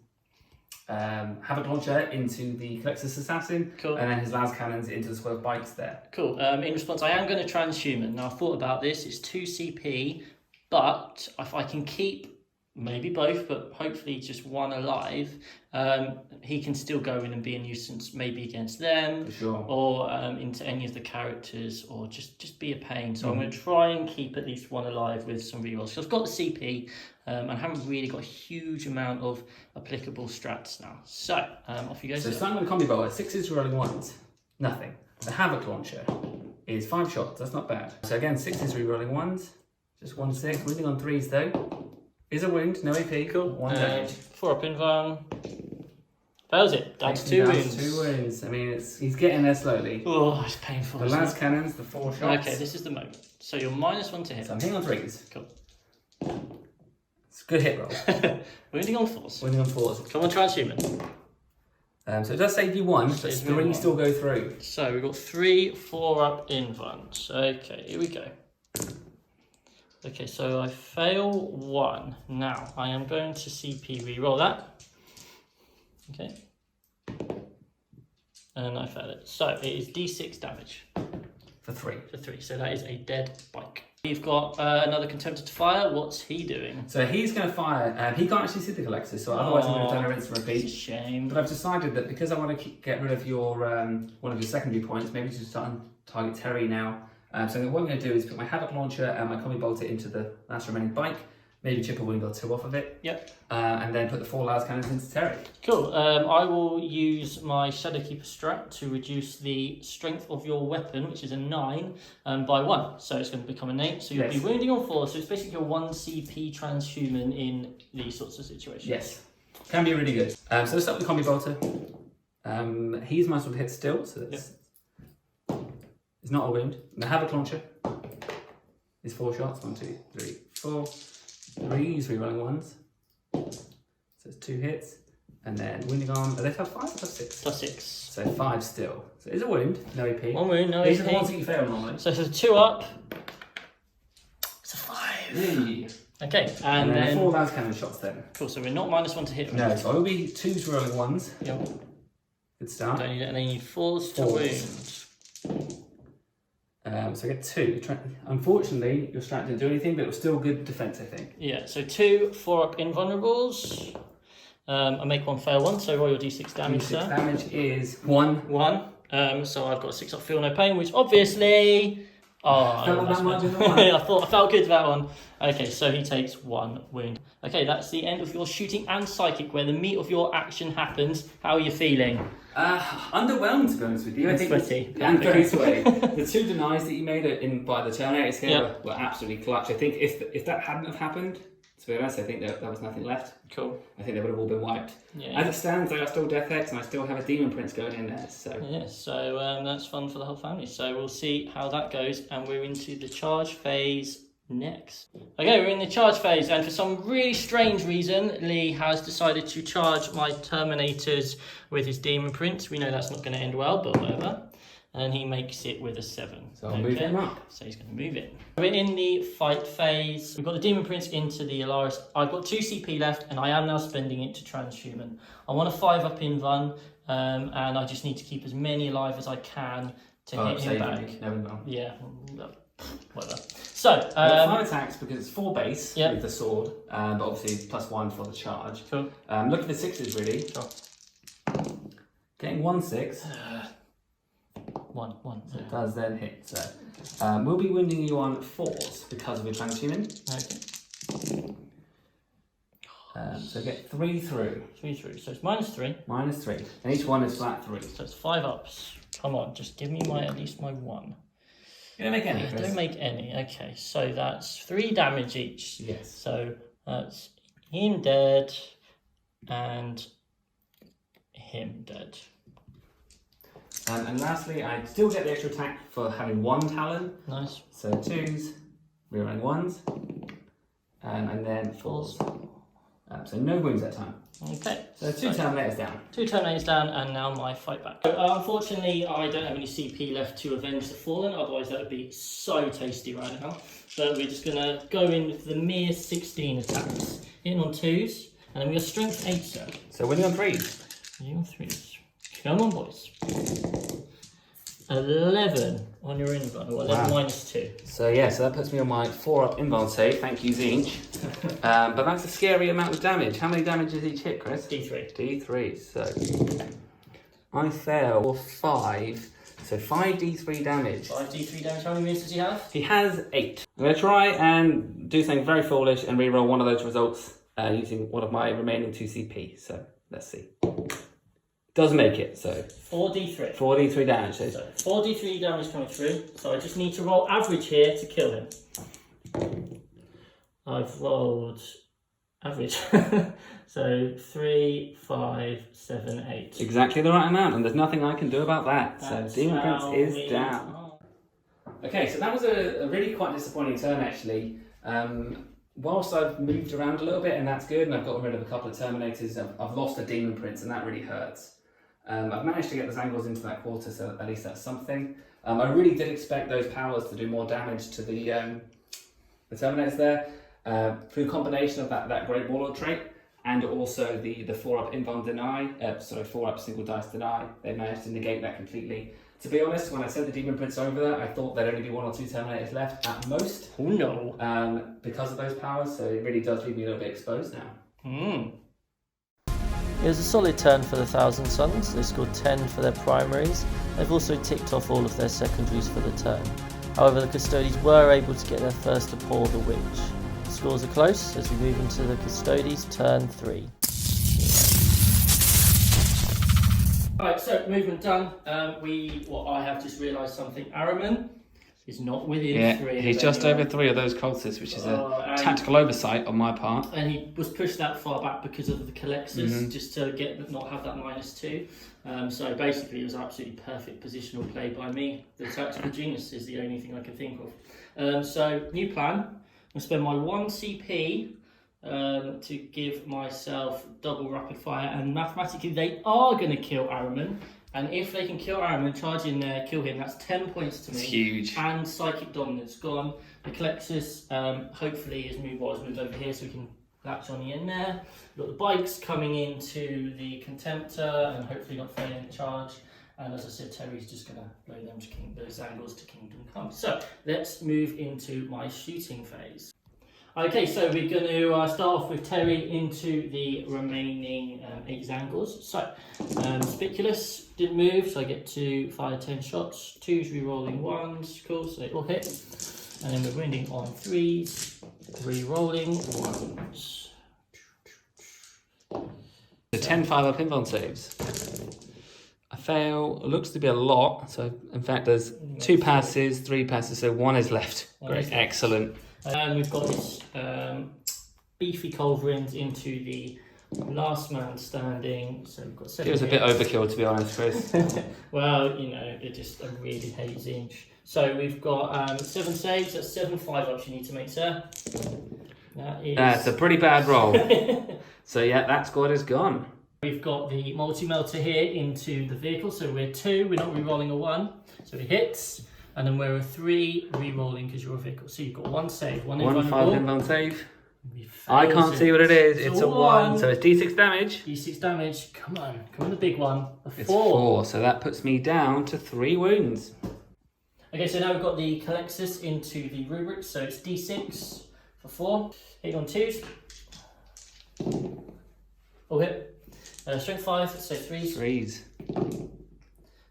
havoc launcher into the Culexus Assassin, Cool. and then his las cannons into the squad of bikes there. Cool. In response, I am going to transhuman. Now, I thought about this. It's 2 CP, but if I can keep maybe both, but hopefully just one alive, he can still go in and be a nuisance, maybe against them, For sure. or into any of the characters, or just be a pain. So I'm going to try and keep at least one alive with some rerolls. So I've got the CP, and I haven't really got a huge amount of applicable strats now. So off you go. So starting with the combi bolter, 6s rolling 1s, nothing. The Havoc Launcher is 5 shots, that's not bad. So again, 6s re-rolling 1s, just 1 6, wounding on 3s though. Is a wound, no AP, cool. 1 damage. 4 up in van. Fails it. That's 2 wounds. 2 wounds. I mean, he's getting there slowly. Oh, it's painful. The last cannons, the 4 shots. Okay, this is the moment. So you're -1 to hit. So I'm hitting on 3s. Cool. It's a good hit roll. Wounding on 4s. Wounding on 4s. Come on, transhuman. So it does save you 1, but 3 still go through. So we've got 3 4 up in vans. Okay, here we go. Okay, so I fail 1. Now I am going to CP reroll that. Okay. And I fail it. So it is D6 damage. For 3. For 3. So that is a dead bike. We've got another contemptor to fire. What's he doing? So he's going to fire. He can't actually see the Culexus, so otherwise I'm going to done a rinse and It's repeat. a shame. But I've decided that because I want to get rid of your one of your secondary points, maybe just start and target Terry now. So what I'm going to do is put my Havoc Launcher and my combi bolter into the last remaining bike, maybe chip a wound or 2 off of it. Yep. And then put the 4 las cannons into Terry. Cool. I will use my Shadowkeeper strat to reduce the strength of your weapon, which is a 9, by 1. So it's going to become an 8. So you'll be wounding on 4. So it's basically your 1 CP transhuman in these sorts of situations. Yes. Can be really good. So let's start with the combi bolter. He's might as well hit still, so that's it's not a wound. And the Havoc Launcher is 4 shots. 1, 2, 3, 4. 3 rolling 1s. So it's 2 hits. And then wounding on. Are they +5 or +6? +6. So 5 still. So it's a wound, no AP. 1 wound, no These AP. are the ones that you fail normally. So it's a 2 up. It's a 5. Hey. Okay, And and then 4 las cannon shots then. cool. So we're not -1 to hit. No, so I will be 2s rolling 1s. Yep. Good start. Don't need it, and then you need 4s to 4s. wound. So I get 2. Unfortunately, your strat didn't do anything, but it was still good defense, I think. Yeah. So 2 4 up invulnerables. I make 1 fail 1. So roll your D6 damage, D6 sir. damage is 1. 1. So I've got 6 up feel no pain, which obviously. Oh, Felt like that might be the one. I felt good about that one. Okay, so he takes 1 wound. Okay, that's the end of your shooting and psychic, where the meat of your action happens. How are you feeling? Underwhelmed, to be honest with you. I think Sweaty. and very sweaty. The 2 denies that you made by the Terminators here were absolutely clutch. I think if that hadn't have happened, to be honest, I think there was nothing left. Cool. I think they would have all been wiped. Yeah. As it stands, they are still Death Hex, and I still have a Demon Prince going in there. So Yeah, so that's fun for the whole family. So we'll see how that goes, and we're into the charge phase next. Okay, we're in the charge phase, and for some really strange reason, Lee has decided to charge my Terminators with his Demon Prince. We know that's not going to end well, but whatever. And he makes it with a 7. So I'll move him up. So he's going to move it. We're in the fight phase. We've got the Demon Prince into the Allarus. I've got 2 CP left, and I am now spending it to transhuman. I want a 5 up in Van, and I just need to keep as many alive as I can to hit him back. No. Yeah, whatever. So, 5 attacks because it's 4 base Yep. with the sword, but obviously +1 for the charge. Cool. Look at the 6s really. Sure. Getting 1 6. 1. So it does then hit. So we'll be wounding you on 4s because of your transhuman. Okay. So get 3 through. 3 through. So it's -3. -3. And each one is flat 3. So it's 5 ups. Come on, just give me at least my 1. You don't make any, Chris. Don't make any. Okay, so that's 3 damage each. Yes. So that's him dead and him dead. And lastly, I still get the extra attack for having 1 Talon. Nice. So 2s, rerolling 1s, and then 4s. So no wounds that time. Okay. So 2 Terminators down. 2 Terminators down, and now my fight back. So, unfortunately, I don't have any CP left to avenge the fallen, otherwise that would be so tasty right now. But we're just going to go in with the mere 16 attacks. Hitting on 2s, and then we have strength 8, sir. So winning on 3s. Winning on 3s. Come on, boys. 11 on your invuln, or 11 minus 2. So yeah, so that puts me on my 4-up invuln save. Thank you, Zinch. But that's a scary amount of damage. How many damage is each hit, Chris? D3. D3. So I fail 5. So 5d3 damage. 5d3 damage. How many moves does he have? He has 8. I'm going to try and do something very foolish and reroll one of those results using one of my remaining 2 CP. So let's see. Does make it, so 4d3. 4d3 damage. So 4d3 damage coming through. So I just need to roll average here to kill him. I've rolled average. So 3, 5, 7, 8. exactly the right amount, and there's nothing I can do about that. That's so Demon Prince is down. Oh. Okay, so that was a really quite disappointing turn actually. Whilst I've moved around a little bit, and that's good, and I've gotten rid of a couple of Terminators, I've lost a Demon Prince, and that really hurts. I've managed to get the Zangors into that quarter, so at least that's something. I really did expect those powers to do more damage to the Terminators there, through a combination of that Great Warlord trait, and also the 4-up invuln deny, 4-up single dice deny. They managed to negate that completely. To be honest, when I sent the Demon Prince over there, I thought there'd only be 1 or 2 Terminators left at most. Oh no. Because of those powers, so it really does leave me a little bit exposed now. It was a solid turn for the 1,000 Suns. They scored 10 for their primaries. They've also ticked off all of their secondaries for the turn. However, the Custodes were able to get their first Abhor the Witch. The scores are close as we move into the Custodes turn 3. Alright, so movement done. I have just realised something. Araman is not within 3. He's just over 3 of those cultists, which is a tactical oversight on my part. And he was pushed that far back because of the Culexus, just to not have that -2. So basically, it was absolutely perfect positional play by me. The tactical genius is the only thing I can think of. So new plan. I'm going to spend my 1 CP to give myself double rapid fire, and mathematically they are going to kill Araman. And if they can kill Araman, charge in there, kill him, that's 10 points to me. It's huge. And Psychic Dominance gone. The Culexus hopefully is moved over here so we can latch on the end there. We've got the bikes coming into the Contemptor and hopefully not failing the charge. And as I said, Terry's just going to blow them to those angles to Kingdom Come. So let's move into my shooting phase. Okay, so we're going to start off with Terry into the remaining 8 Zangors. So, Spiculous didn't move, so I get to fire 10 shots. 2's re-rolling 1s, cool, so they all hit. And then we're wounding on 3's, re-rolling 1s. The 10 5-up invuln saves. I fail, looks to be a lot, so in fact there's 2 passes, 3 passes, so 1 is left. Great, excellent. And we've got this beefy Culverins into the last man standing. So we've got 7. It was a bit overkill, to be honest, Chris. Well, you know, I really hate Zinch. So we've got 7 saves. That's 7 5-ups you need to make, sir. That's a pretty bad roll. So yeah, that squad is gone. We've got the multi-melter here into the vehicle. So we're 2. We're not re-rolling a 1. So it hits. And then we're a 3 re-rolling because you're a vehicle. So you've got 1 save, 1 5 invuln save. I can't see what it is. It's a 1. So it's D6 damage. D6 damage. Come on the big one. A 4. It's 4. So that puts me down to 3 wounds. Okay, so now we've got the Culexus into the rubric. So it's D6 for 4. Hit on 2s. Oh, hit. Strength 5. So 3s. 3s.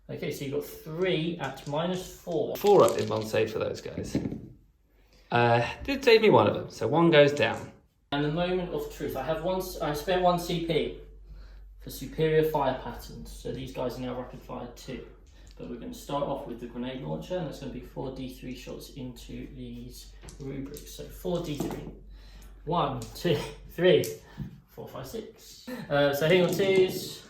Okay, so you've got 3 at -4. 4-up invuln save for those guys. Did save me 1 of them, so 1 goes down. And the moment of truth. I spent 1 CP for superior fire patterns. So these guys are now rapid fire 2. But we're going to start off with the grenade launcher, and it's going to be 4d3 shots into these rubrics. So 4d3. 1, 2, 3, 4, 5, 6. So hitting on 2s.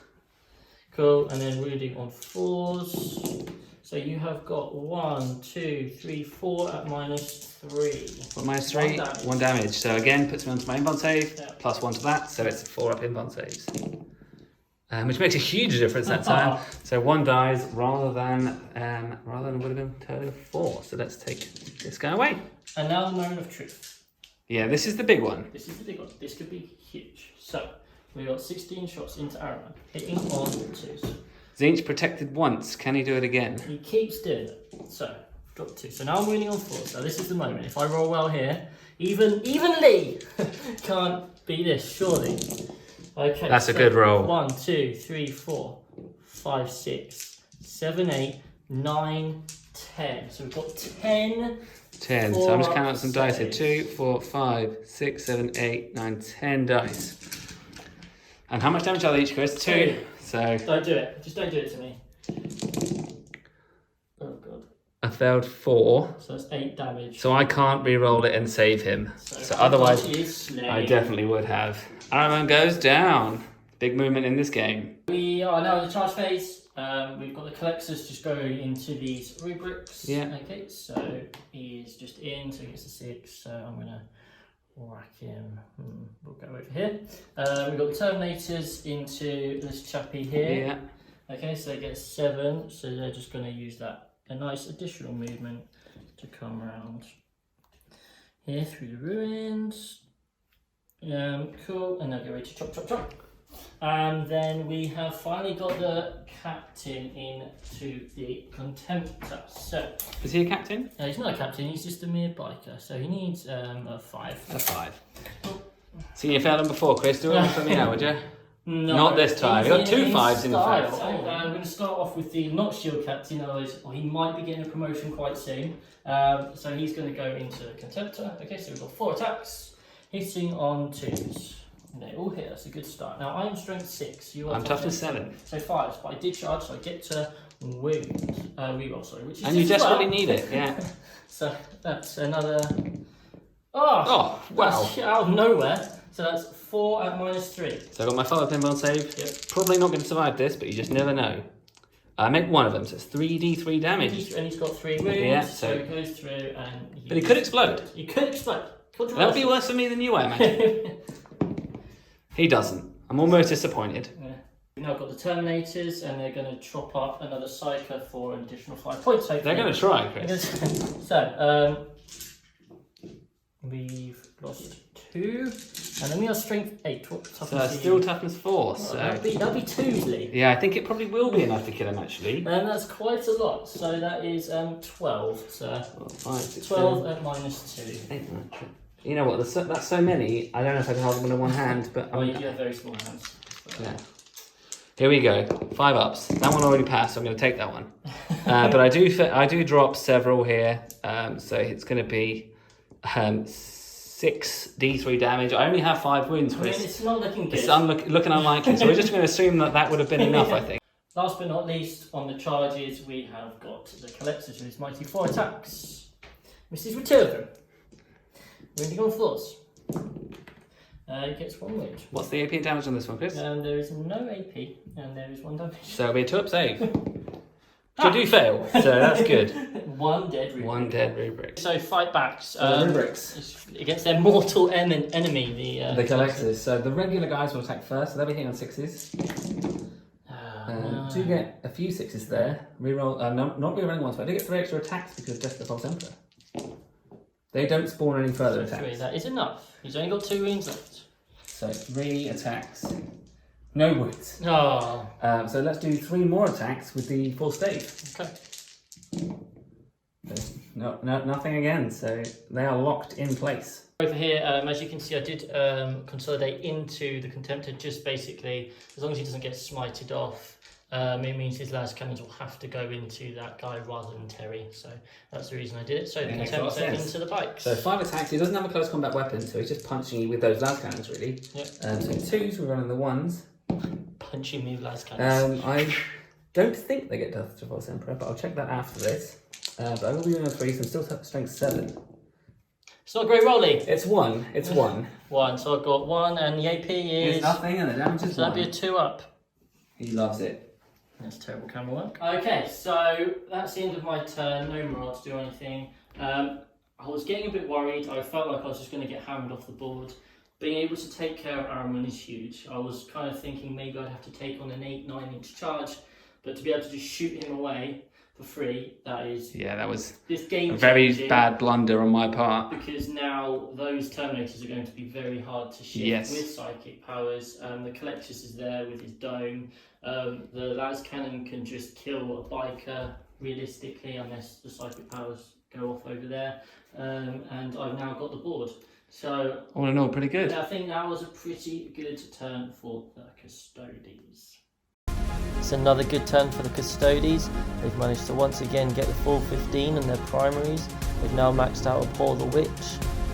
Cool, and then wounding on 4s. So you have got 1, 2, 3, 4 at -3. What, -3? 1 damage. So again, puts me onto my invuln save, Yeah. +1 to that, so it's 4-up invuln saves. Which makes a huge difference that time. So 1 dies rather than would have been total 4. So let's take this guy away. And now the moment of truth. Yeah, this is the big one. This is the big one. This could be huge. So we got 16 shots into Araman, hitting on 2s. Tzeentch protected once. Can he do it again? He keeps doing it. So, drop 2. So now I'm winning on 4. So this is the moment. If I roll well here, even Lee can't beat this, surely. Okay. That's a good roll. 1, 2, 3, 4, 5, 6, 7, 8, 9, 10. So we've got 10. 10. So I'm just counting out some dice here. 2, 4, 5, 6, 7, 8, 9, 10 dice. And how much damage are they each, Chris? 2. So Don't do it. Just don't do it to me. Oh god. I failed 4. So that's 8 damage. So I can't re-roll it and save him. So otherwise, I definitely would have. Araman goes down. Big movement in this game. We are now in the charge phase. We've got the Culexus just going into these rubrics. Yeah. Okay, so he's just in, so he gets a 6. So I'm going to whack him. We'll go over here. We've got the Terminators into this chappy here. Yeah. Okay, so they get 7. So they're just going to use that. A nice additional movement to come around here through the ruins. Cool, and they'll get ready to chop. And then we have finally got the captain into the Contemptor. So is he a captain? he's not a captain, he's just a mere biker. So he needs a 5. A 5. Seen you fail him before, Chris. Do it for me now, would you? No, not this time. You got 2 5s in fact. So I'm going to start off with the not shield captain, otherwise he might be getting a promotion quite soon. So he's going to go into Contemptor. Okay, so we've got 4 attacks, hitting on 2s. They all hit. That's a good start. Now I'm strength 6. You are I'm toughness 7. So 5s, but I did charge, so I get to wound. Reroll, sorry, which is and you desperately need it. Yeah. So that's another. Oh wow! That's out of nowhere. So that's 4 at -3. So I got my follow-up pinball save. Yep. Probably not going to survive this, but you just never know. I make one of them, so it's 3d3 damage. And he's got 3 wounds. Yeah, so he goes through and. But he could explode. He could explode. That would be worse for me than you, I imagine. He doesn't. I'm almost disappointed. Yeah. We've now got the Terminators, and they're going to chop up another Psyker for an additional 5 points. Hopefully. They're going to try, Chris. So, we've lost 2, and then we are strength 8. What toughness So still toughness 4. So that'd be 2s, Lee. yeah, I think it probably will be enough to kill him actually. And that's quite a lot. So that is 12. So 5, 6, 12 at -2. 8, 9, 10. You know what? That's so many. I don't know if I can hold them in one hand, but Oh, you do have very small hands. So. yeah. Here we go. 5 ups. That one already passed, so I'm going to take that one. But I do drop several here, so it's going to be 6 d3 damage. I only have 5 wounds, Chris. I mean, it's not looking good. It's looking unlikely, so we're just going to assume that would have been enough, I think. Last but not least, on the charges, we have got the Culexus with his mighty 4 attacks. Misses with 2 of them. Wounding on 4s. He gets 1 wound. What's the AP damage on this one, Chris? And there is no AP, and there is 1 damage. So it'll be a 2-up save. Which I do fail, so that's good. 1 dead rubric. 1 dead rubric. So fight backs. Rubrics. Against their mortal enemy, the Collectors. So the regular guys will attack first, so they'll be hitting on 6s. Do get a few 6s there. Reroll, not rerolling ones, but I do get 3 extra attacks because of Death of the False Emperor. They don't spawn any further attacks. 3, that is enough. He's only got 2 wounds left. So 3 attacks, no wounds. Oh. So let's do 3 more attacks with the full stave. Okay. Nothing again, so they are locked in place. Over here, as you can see, I did consolidate into the Contemptor, just basically, as long as he doesn't get smited off, it means his las cannons will have to go into that guy rather than Terry. So that's the reason I did it. So the Contemptor into the pikes. So 5 attacks, he doesn't have a close combat weapon, so he's just punching you with those las cannons, really. Yep. So 2s, we're running the 1s. Punching me with las cannons. I don't think they get Death of the False Emperor, but I'll check that after this. But I will be doing a 3, so I'm still strength 7. It's not a great rolling. It's 1. It's 1. 1. So I've got 1, and the AP is. It's nothing, and the damage is 1. So that'd be a 2 up. He loves it. That's terrible camera work. Okay, so that's the end of my turn. No more to do anything. I was getting a bit worried. I felt like I was just going to get hammered off the board. Being able to take care of Araman is huge. I was kind of thinking maybe I'd have to take on an 8-9 inch charge, but to be able to just shoot him away for free. That is that was this game a very changing, bad blunder on my part. because now those Terminators are going to be very hard to shift with psychic powers. The Culexus is there with his dome. The las cannon can just kill a biker realistically, unless the psychic powers go off over there. And I've now got the board. So All in all, pretty good. I think that was a pretty good turn for the Custodes. It's another good turn for the Custodes. They've managed to once again get the full 15 in their primaries. They've now maxed out Abhor the Witch,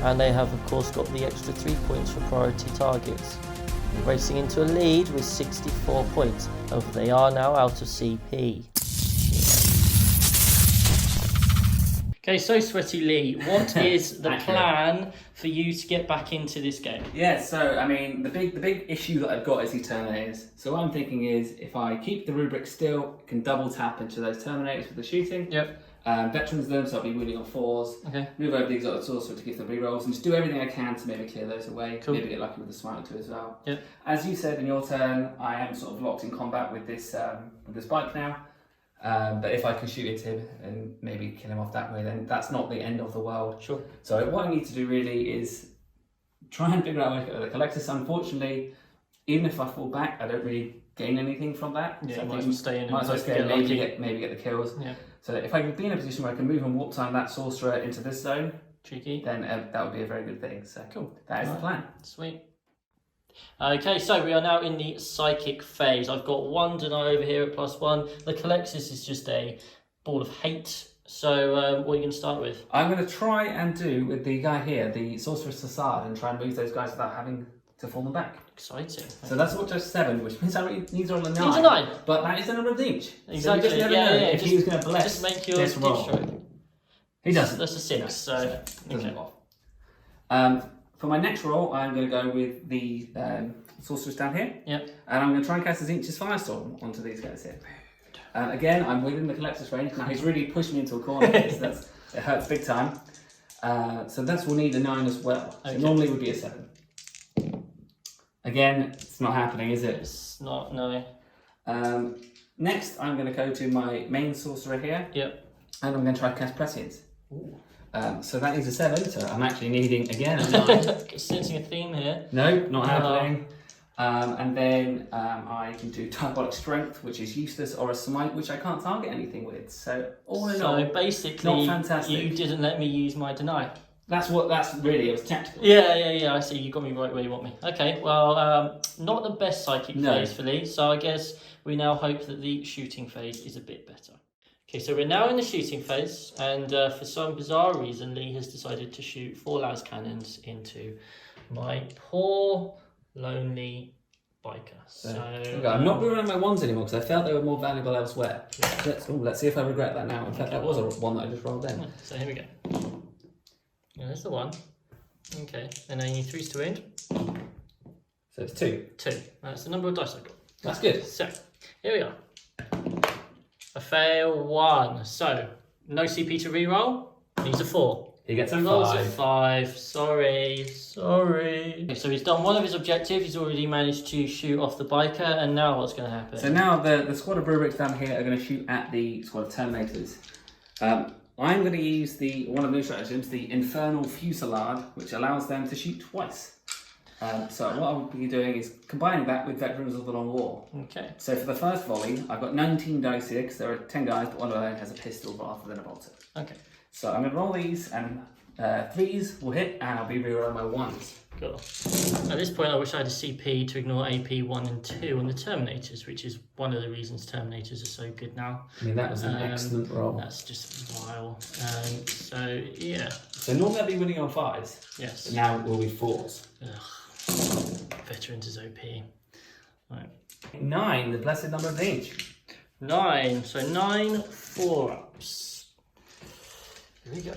and they have of course got the extra 3 points for priority targets. They're racing into a lead with 64 points. However, they are now out of CP. Okay, so Sweaty Lee, what is the plan for you to get back into this game? Yeah, so I mean, the big issue that I've got is these Terminators. So what I'm thinking is, if I keep the rubric still, I can double tap into those Terminators with the shooting. Yep. Veterans them, so I'll be winning on 4s. Okay. Move over the Exotic Sorcerer to give them rerolls, and just do everything I can to maybe clear those away. Cool. Maybe get lucky with the Smite or 2 as well. Yep. As you said in your turn, I am sort of locked in combat with this bike now. But if I can shoot into him and maybe kill him off that way, then that's not the end of the world. Sure. So what I need to do really is try and figure out how to get the Culexus. Unfortunately, even if I fall back, I don't really gain anything from that. Yeah, so might as well stay in. Might as well stay in, maybe get the kills. Yeah. So if I could be in a position where I can move and warp time that sorcerer into this zone, Cheeky. then that would be a very good thing. So Cool. that is the plan. Sweet. Okay, so we are now in the psychic phase. I've got 1 deny over here at +1. The Culexus is just a ball of hate. So what are you going to start with? I'm going to try and do with the guy here, the sorcerous facade, and try and move those guys without having to fall them back. Exciting. So that's what does 7, which means these are on the 9. Needs a 9. But that is the number of each. Exactly. So you just never know if he was going to bless Just make your this roll. stroke. He doesn't. That's a 6. No, so doesn't okay. off. For my next roll, I'm going to go with the sorceress down here. Yep. And I'm going to try and cast a Zinch's Firestorm onto these guys here. Again, I'm within the Culexus range. Now he's really pushed me into a corner here, so it hurts big time. So this will need a 9 as well. So Okay. normally it would be a 7. Again, it's not happening, is it? It's not, no. Next, I'm going to go to my main sorcerer here. Yep. And I'm going to try to cast Prescience. Ooh. So that is a 7, so I'm actually needing, again, a 9. Sensing a theme here. No, not happening. And then I can do Diabolic Strength, which is useless, or a Smite, which I can't target anything with. So all in all, basically, not fantastic. you didn't let me use my deny. That's really, it was tactical. Yeah, I see. You got me right where you want me. Okay, well, not the best psychic phase for Lee, so I guess we now hope that the shooting phase is a bit better. Okay, so we're now in the shooting phase, and for some bizarre reason, Lee has decided to shoot 4 las cannons into my poor, lonely biker. So I'm not ruling my 1s anymore because I felt they were more valuable elsewhere. Yeah. Let's see if I regret that now. In fact, that was one that I just rolled in. So here we go. Yeah, there's the 1. Okay, and I need 3s to wound. So it's 2. 2. That's the number of dice I've got. That's good. So here we are. I fail 1. So no CP to reroll. Needs a 4. He gets a He rolls a 5. 5. Sorry. Okay, so he's done one of his objectives. He's already managed to shoot off the biker, and now what's going to happen? So now the squad of rubrics down here are going to shoot at the squad of Terminators. I'm going to use one of the new stratagems, the Infernal Fusillade, which allows them to shoot twice. So what I'll be doing is combining that with Veterans of the Long War. Okay. So for the first volley, I've got 19 dice here, because there are 10 guys, but one of them has a pistol rather than a bolter. Okay. So I'm going to roll these, and 3s will hit, and I'll be rerolling my 1s. Cool. At this point, I wish I had a CP to ignore AP 1 and 2 on the Terminators, which is one of the reasons Terminators are so good now. I mean, that was an excellent roll. That's just vile. So, yeah. So normally I'd be winning on 5s. Yes. But now it will be 4s. Ugh. Veterans is OP. Right. 9, the blessed number of each. 9. So 9 4-ups. Here we go.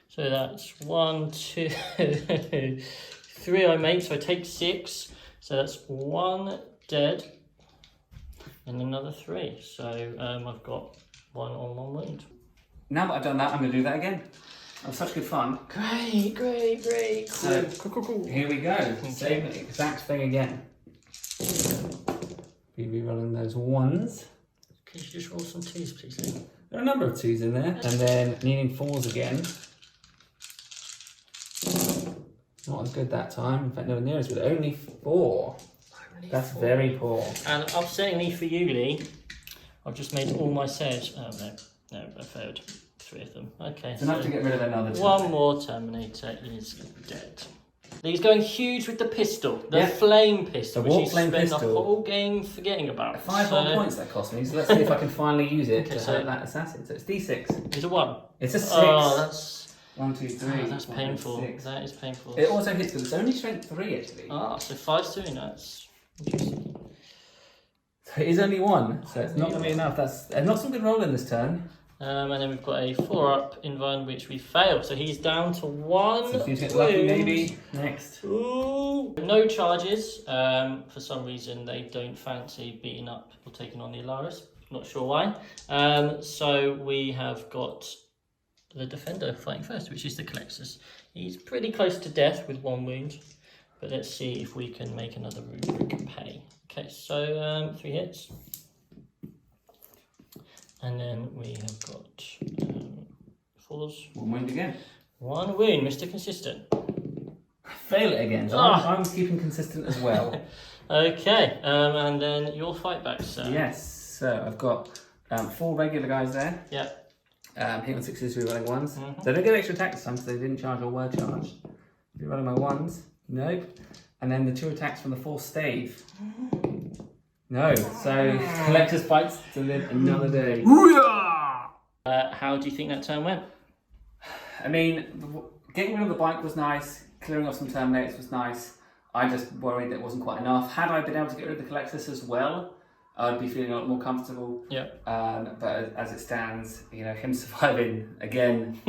So that's 1, 2, 3 I make, so I take 6. So that's 1 dead and another 3. So I've got 1 on 1 wound. Now that I've done that, I'm going to do that again. That was such good fun. Great. So, Cool. here we go. Okay. Same exact thing again. Be rerolling those 1s. Could you just roll some 2s, please, Lee? There are a number of 2s in there, and then needing 4s again. Not as good that time. In fact, nowhere near as good. Only 4. Only That's 4. very poor. And upsettingly for you, Lee, I've just made all my saves. Oh no, I failed 3 of them. Okay, It's enough to get rid of another 2. one more Terminator is dead. He's going huge with the pistol, the Yeah. flame pistol, The which warp you flame spent the pistol. whole game forgetting about. 5 whole points that cost me, so let's see if I can finally use it Okay, to so- hurt that assassin. So it's D6. It's a 1. It's a 6. Oh, that's 1, 2, 3. that's 4, painful. 6. That is painful. It also hits with it's only strength 3 actually. Ah, so 5's doing that's interesting. So it is only 1, so it's not going to be enough. That's not some good rolling this turn. And then we've got a 4-up in one which we failed. So he's down to 1 So if you get lucky, wound. maybe. Next. Ooh. No charges. For some reason they don't fancy beating up or taking on the Allarus. Not sure why. So we have got the defender fighting first, which is the Culexus. He's pretty close to death with 1 wound. But let's see if we can make another rubric pay. Okay, so 3 hits. And then we have got 4s. 1 wound again. 1 wound, Mr. Consistent. Fail it again. So I'm keeping consistent as well. Okay, and then your fight back, sir. Yes. So I've got 4 regular guys there. Yep. Hit on 6s, rerolling 1s. Mhm. They don't get extra attack this time because they didn't charge or were charged. Rerolling my 1s. Nope. And then the 2 attacks from the 4th stave. No. So Culexus fights to live another day. How do you think that turn went? I mean, getting rid of the bike was nice. Clearing off some Terminators was nice. I just worried that it wasn't quite enough. Had I been able to get rid of the Culexus as well, I'd be feeling a lot more comfortable. Yeah. But as it stands, you know, him surviving again,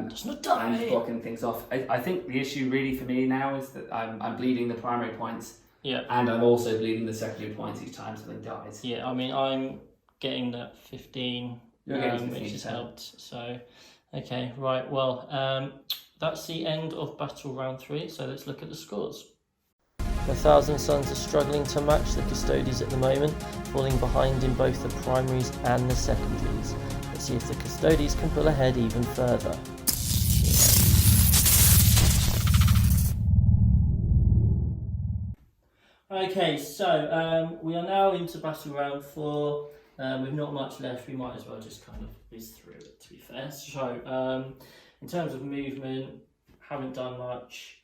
Just not and die. blocking things off. I think the issue really for me now is that I'm bleeding the primary points, Yeah. and I'm also bleeding the secondary points each time something dies. Yeah, I mean, I'm getting that 15, You're getting 15, which has so. helped. So, okay, right, well, that's the end of Battle Round 3, so let's look at the scores. The Thousand Sons are struggling to match the Custodes at the moment, falling behind in both the primaries and the secondaries. Let's see if the Custodes can pull ahead even further. Okay, so we are now into Battle Round 4. With not much left, we might as well just kind of whiz through it, to be fair. So, in terms of movement, haven't done much.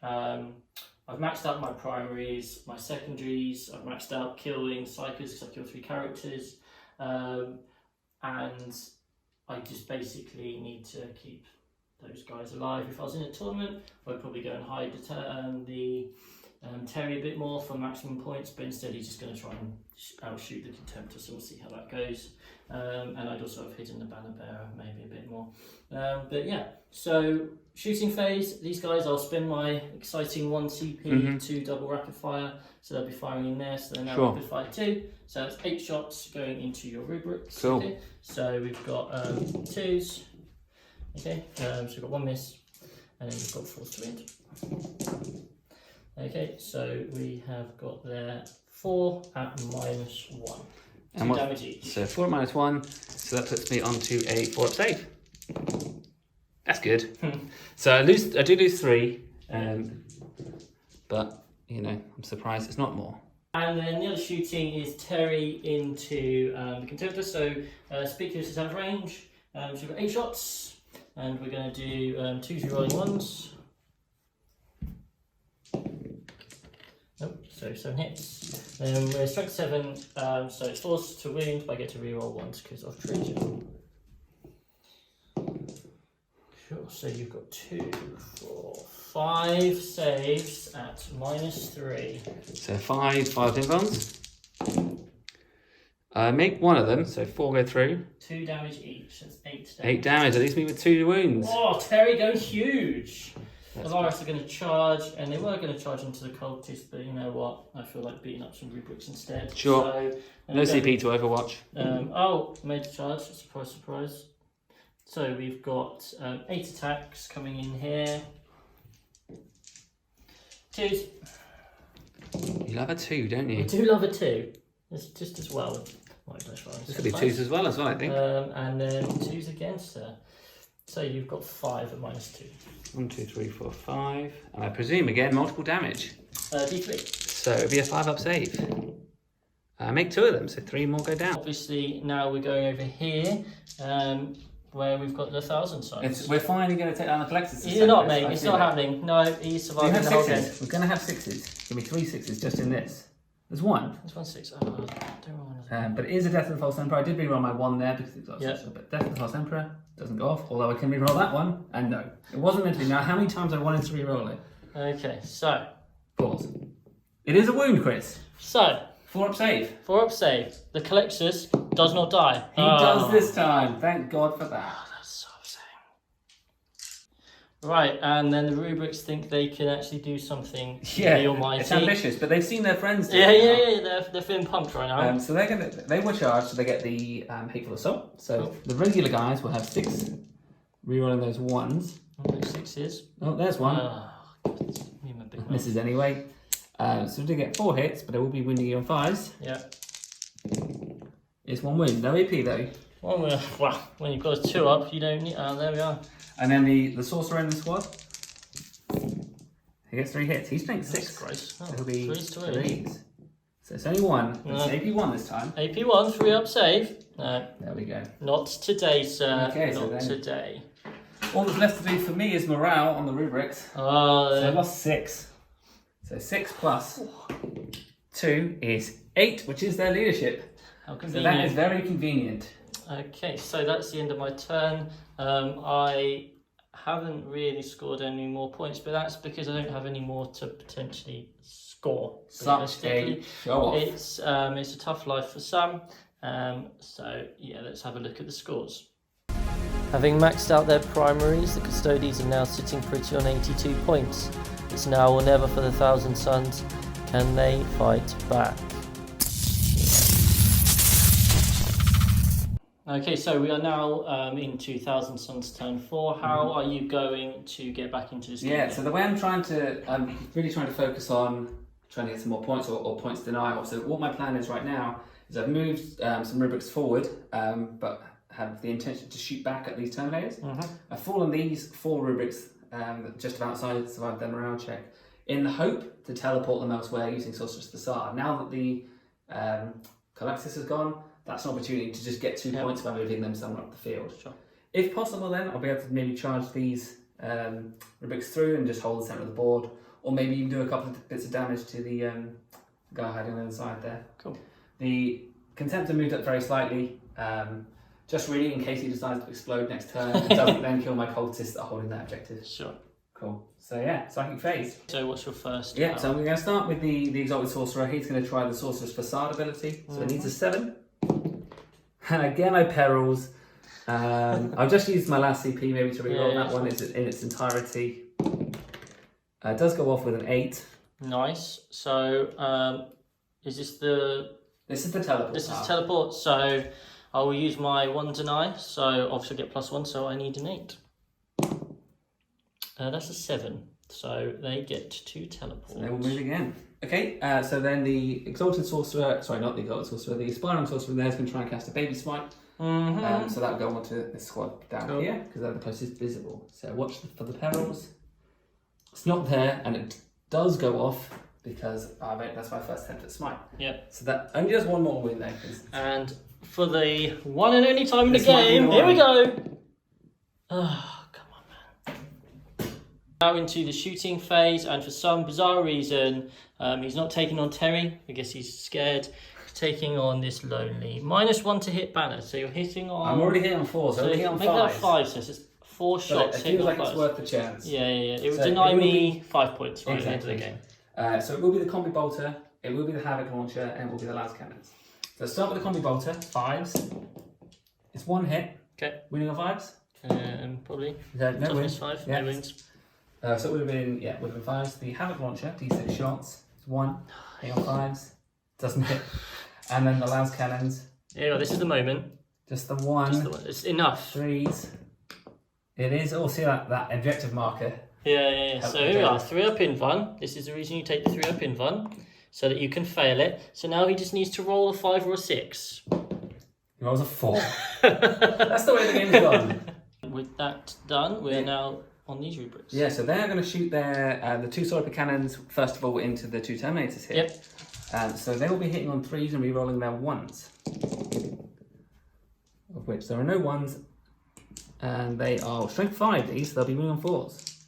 I've maxed out my primaries, my secondaries, I've maxed out killing psychos because I've killed 3 characters, and I just basically need to keep those guys alive. If I was in a tournament, I'd probably go and hide the Terry a bit more for maximum points, but instead he's just going to try and outshoot the Contemptor, so we'll see how that goes. And I'd also have hidden the Banner Bearer maybe a bit more. But yeah, so shooting phase, these guys, I'll spend my exciting 1 CP to double rapid fire, so they'll be firing in there, so they're now rapid fire 2. So that's 8 shots going into your rubrics. Cool. Okay? So we've got 2s, okay, so we've got 1 miss, and then we've got 4s to end. Okay, so we have got there 4 at -1. And 2 damage each. So 4 at -1, so that puts me onto a 4-up save. That's good. So I do lose 3, but you know, I'm surprised it's not more. And then the other shooting is Terry into the Contemptor, so Speakers is out of range. So we've got 8 shots, and we're going to do 2 rolling 1s. Nope, so 7 hits. Then we're strength 7, so it's forced to wound, but I get to reroll 1s because of Trajann. Sure, so you've got 2, 4, 5 saves at -3. So 5 inbounds. Make 1 of them, so 4 go through. 2 damage each, that's 8 damage. 8 damage, at least me with 2 wounds. Oh, Terry going huge! That's Allarus are going to charge, and they were going to charge into the cultists, but you know what? I feel like beating up some rubrics instead. Sure. So, No CP to Overwatch. Oh, made a charge, surprise, surprise. So we've got 8 attacks coming in here. 2s. You love a 2, don't I you? do love a 2. It's just as well. This will be 2s as well, I think. And then 2s again, sir. So you've got 5 at -2. 1, 2, 3, 4, 5. And I presume, again, multiple damage. D3. So it'll be a 5-up save. Make 2 of them, so 3 more go down. Obviously, now we're going over here, where we've got the 1,000 Suns. We're finally going to take down the Culexus Assassin. You're not, mate. It's not happening. No, he's surviving the whole game. We're going to have 6s. Give me 3 6s just in this. There's 1. There's 1 6. Oh, don't roll but it is a Death of the False Emperor. I did reroll my 1 there because it's got but Death of the False Emperor doesn't go off, although I can reroll that one. And no, it wasn't meant to be. Now, how many times I wanted to reroll it? Okay, so. Pause. It is a wound, Chris. So. 4-up save. 4-up save. The Culexus does not die. He does this time. Thank God for that. Oh, that's so upsetting. Right, and then the rubrics think they can actually do something. Yeah, it's ambitious, but they've seen their friends do it. They're feeling pumped right now. So they were charged, so they get the Hateful Assault. So the regular guys will have 6, rerolling those 1s. Oh, 6s. Oh, there's 1. Oh, God, misses anyway. So we do get 4 hits, but it will be wounding you on 5s. Yeah. It's 1 wound, no AP though. Well, when you've got a 2-up, you don't need. Oh, there we are. And then the sorcerer in the squad. He gets 3 hits. He's strength 6. Christ. Oh, so he'll be 3s. So it's only 1. It's AP 1 this time. AP 1, 3-up save. No. There we go. Not today, sir. Okay, not today. All that's left to do for me is morale on the rubrics. Oh, so I lost 6. So 6 plus 2 is 8, which is their leadership. How convenient. So that is very convenient. Okay, so that's the end of my turn. I haven't really scored any more points, but that's because I don't have any more to potentially score. Such a show off. It's a tough life for some. So yeah, let's have a look at the scores. Having maxed out their primaries, the Custodes are now sitting pretty on 82 points. It's now or never for the 1,000 Suns. Can they fight back? Okay, so we are now into 1,000 Suns turn 4. How are you going to get back into this game? Yeah, so the way I'm really trying to focus on trying to get some more points or points denial. So what my plan is right now is I've moved some rubrics forward, but have the intention to shoot back at these Terminators. I've fallen these 4 rubrics just outside, survived their morale check, in the hope to teleport them elsewhere using Sorcerous Facade. Now that the Culexus has gone, that's an opportunity to just get 2 points by moving them somewhere up the field. Sure. If possible, then I'll be able to maybe charge these rubrics through and just hold the centre of the board, or maybe even do a couple of bits of damage to the guy hiding on the other side there. Cool. The Contemptor moved up very slightly, just really in case he decides to explode next turn and doesn't then kill my cultists that are holding that objective. Sure. Cool. So yeah, Psychic Phase. So what's your first? Yeah, so we're going to start with the Exalted Sorcerer. He's going to try the Sorcerous Facade ability. So it needs a 7. And again, I perils. I'll just use my last CP maybe to reroll that one in its entirety. It does go off with an 8. Nice. So is this the... This is the teleport. This is teleport. So I will use my 1 deny. So obviously I get +1, so I need an 8. That's a 7. So they get 2 teleports. So they will move again. Okay, so then the Exalted Sorcerer, sorry, not the Exalted Sorcerer, the Aspiring Sorcerer there is going to try and cast a Baby Smite. So that will go onto this squad down here, because they're the closest visible. So watch for the perils. It's not there, and it does go off, because that's my first attempt at Smite. Yeah. So that only does 1 more win there. And for the one and only time in the game, here we go! Oh, come on, man. Now into the shooting phase, and for some bizarre reason, he's not taking on Terry. I guess he's scared. He's taking on this lonely -1 to hit banner. So you're hitting on... I'm already hitting on 4, so I'm hitting on 5. Make that 5, so it's 4 shots. It feels like it's worth the chance. Yeah. It would deny me 5 points right at the end of the game. So it will be the Combi Bolter, it will be the Havoc Launcher, and it will be the Las Cannons. So start with the Combi Bolter, 5s. It's 1 hit. Okay. Winning on 5s? Probably. No wins. 5, no wins. So it would have been 5s. The Havoc Launcher, D6 shots. It's 1. Hitting on 5s. Doesn't hit. And then the Las Cannons. Yeah, this is the moment. Just the 1. It's enough. 3s. It is. Oh, see that objective marker. Yeah. So here we are, 3-up invuln. This is the reason you take the 3-up invuln, so that you can fail it. So now he just needs to roll a 5 or a 6. He rolls a 4. That's the way the game's gone. With that done, we're now on these rubrics. Yeah, so they're going to shoot the 2 Swords cannons first of all into the 2 Terminators here. Yep. So they will be hitting on 3s and re-rolling their 1s. Of which there are no 1s. And they are strength 5 these, so they'll be moving on 4s.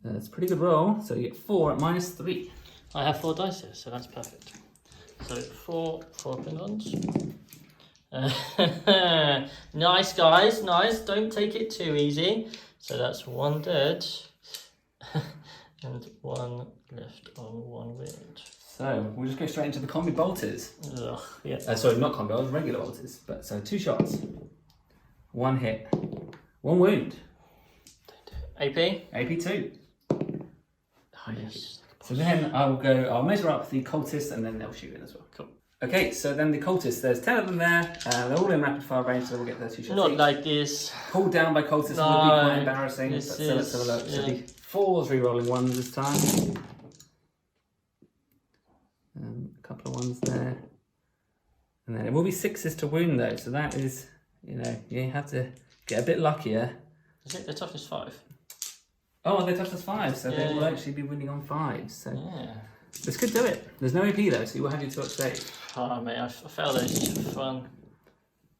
That's a pretty good roll, so you get 4 at -3. I have 4 dice here, so that's perfect. So 4 pingons. Nice guys, nice. Don't take it too easy. So that's 1 dead and 1 left on 1 wound. So we'll just go straight into the combi bolters. Ugh, yeah. Sorry, not combi bolters, regular bolters. But so 2 shots, 1 hit, 1 wound. AP? AP 2. Oh, yes. So then I'll measure up the cultists and then they'll shoot in as well. Cool. Okay, so then the cultists, there's 10 of them there. They're all in rapid fire range, so we'll get their 2 shots. Not each. like this. Pulled down by cultists No, would be quite embarrassing. But this so let's have a look. is- So the 4s re-rolling 1s this time. A couple of 1s there. And then it will be 6s to wound though, so that is, you know, you have to get a bit luckier. Is it the toughness 5? Oh, they touched us 5, so they will Yeah. actually be winning on 5s. So Yeah. this could do it. There's no AP though, so you will have your 2 up stage. Oh mate, I failed those just for fun.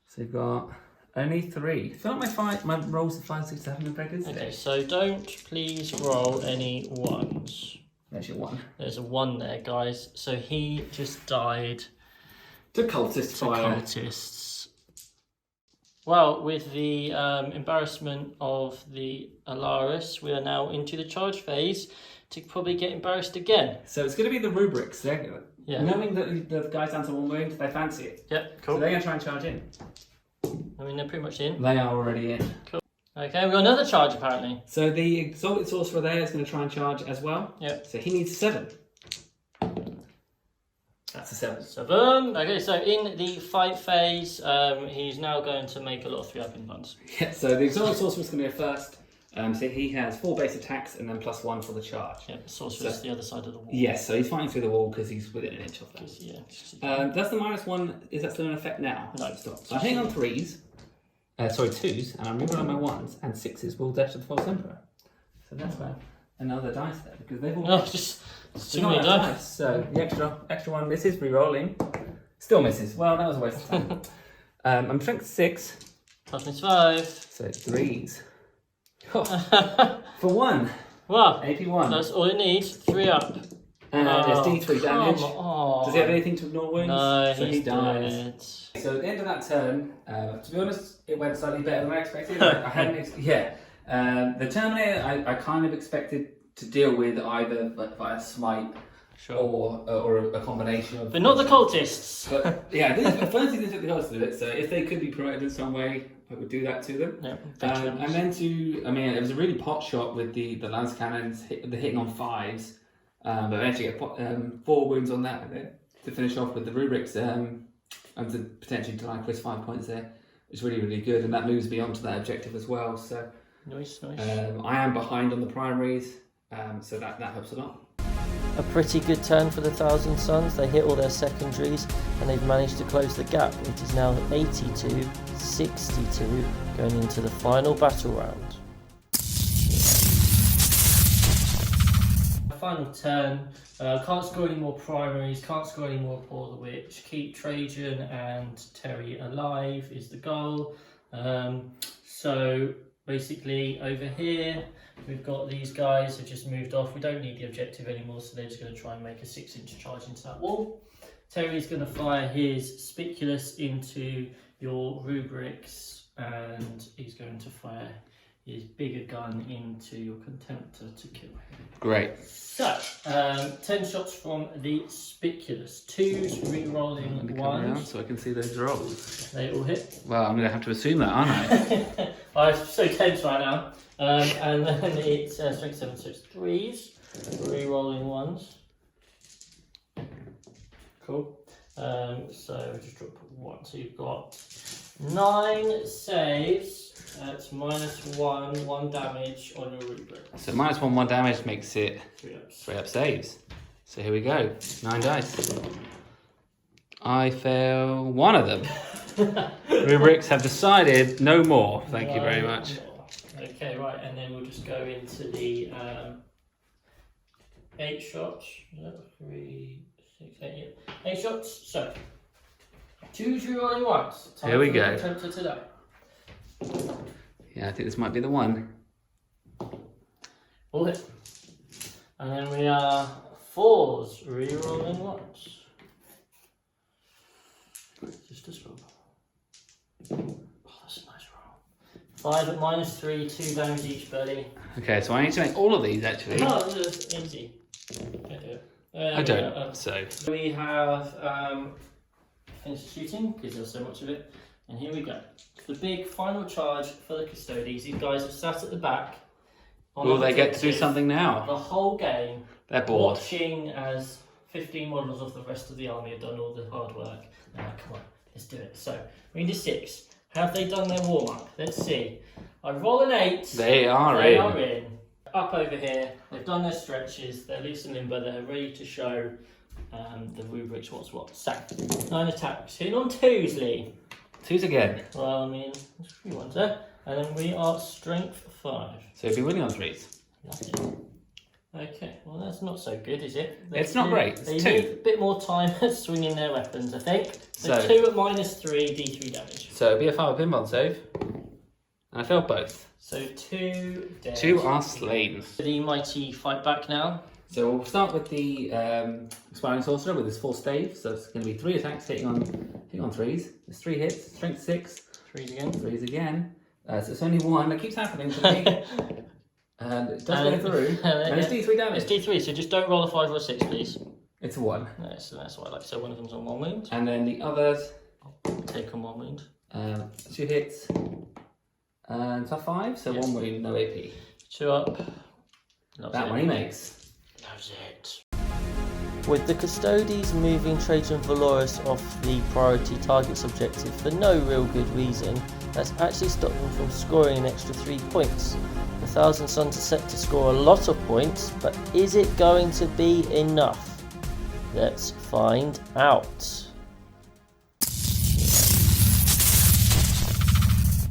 So you've got only 3. I feel like my rolls of 5, 6, 7 are very good today. Okay, so don't please roll any 1s. There's your 1. There's a 1 there, guys. So he just died To cultist to fire. cultists. Well, with the embarrassment of the Allarus, we are now into the charge phase to probably get embarrassed again. So it's going to be the rubrics. Yeah. Knowing that the guy's down to 1 wound, they fancy it. Yep, So cool. they're going to try and charge in. I mean, they're pretty much in. They are already in. Okay, we've got another charge apparently. So the Exalted Sorcerer there is going to try and charge as well. Yep. So he needs 7. That's a 7. 7. Okay, so in the fight phase, he's now going to make a lot of 3-up invulns. Yeah, so the Exalted Sorcerer is going to be a first. So he has 4 base attacks and then +1 for the charge. Yep, sorceress the other side of the wall. Yes, so he's fighting through the wall because he's within an inch of that. Yeah. That's the -1. Is that still in effect now? No. Stop. So I'm hitting on 3s. Sorry, 2s, and I'm moving on my 1s, and 6s will dash to the False Emperor. So that's why another dice there, because they've all... No, just too many enough dice. So the extra 1 misses, re-rolling. Still misses. Well, that was a waste of time. I'm strength 6. Toughness 5. So 3s. For 1. Well, AP 1. that's all it needs. 3-up. And it's D3 damage. On. Does he have anything to ignore wounds? No, so he he's dies. dead. So at the end of that turn, to be honest, it went slightly better than I expected. I hadn't, the Terminator I kind of expected to deal with either via smite Sure. or a combination of. But not the cultists. But yeah, at first he didn't take the cultists to do it. So if they could be promoted in some way, I would do that to them. Yeah, And then it was a really pot shot with the lance cannons, the hitting on 5s, but eventually get 4 wounds on that to finish off with the rubrics. And to potentially deny Chris 5 points there is really, really good, and that moves me on to that objective as well. So Nice. I am behind on the primaries, so that helps a lot. A pretty good turn for the Thousand Suns. They hit all their secondaries and they've managed to close the gap. It is now 82-62 going into the final battle round. Final turn. Can't score any more primaries, can't score any more Paul the Witch. Keep Trajann and Terry alive is the goal. So basically over here we've got these guys who just moved off. We don't need the objective anymore, so they're just going to try and make a 6-inch charge into that wall. Terry's going to fire his Spiculus into your rubrics, and he's going to fire his bigger gun into your Contemptor to kill him. Great. So, 10 shots from the Spiculus. 2s re-rolling 1s. So I can see those rolls. They all hit. Well, I'm going to have to assume that, aren't I? I'm so tense right now. And then it's strength 7, so it's 3s. Re-rolling 1s. Cool. So just drop 1. So you've got 9 saves. That's -1 damage on your rubric. So -1 damage makes it 3 ups. 3 up saves. So here we go. 9 dice. I fail one of them. Rubrics have decided no more. Thank you very much. Okay, right, and then we'll just go into the 8 shots. 3, 6, 8, yeah. 8 shots. So, choose your rolling ones. Here we go. Tempter today. Yeah, I think this might be the one. All hit. And then we are 4s. Rerolling once. Just a roll. Oh, that's a nice roll. 5 at -3, 2 damage each, buddy. Okay, so I need to make all of these actually. Oh, that's easy. Can't do it. I don't, so. We have finished shooting because there's so much of it. And here we go. The big final charge for the Custodes. These guys have sat at the back. Will they get to do something now? The whole game. They're bored. Watching as 15 models of the rest of the army have done all the hard work. Now, come on, let's do it. So, we need a 6. Have they done their warm-up? Let's see. I roll an 8. They are in. Up over here, they've done their stretches, they're loose and limber, they're ready to show the rubrics what's what. So, 9 attacks. Hitting on 2s, Lee. 2s again. Well, I mean, there's a few ones there. And then we are strength 5. So you'll be winning on 3s. Lovely. Okay, well that's not so good, is it? It's not great. They It's need 2. a bit more time at swinging their weapons, I think. So, So- 2 at -3, D3 damage. So it'll be a 5 pinball save. And I failed both. So 2 dead. 2 are slain. The mighty fight back now. So we'll start with the Expiring Sorcerer with his 4 stave. So it's going to be 3 attacks hitting on 3s. There's 3 hits, strength 6. 3s again. 3s again. So it's only 1. That keeps happening to me. And it does go through. And it's D3 damage. It's D3, so just don't roll a 5 or a 6, please. It's a 1. No, so that's what I like. So one of them's on 1 wound. And then the others, Take on 1 wound. 2 hits. And tough 5, so Yes. 1 wound, no AP. 2 up. That one he makes. Loves it. With the Custodes moving Trajann Valoris off the priority targets objective for no real good reason, that's actually stopped them from scoring an extra 3 points. The Thousand Suns are set to score a lot of points, but is it going to be enough? Let's find out.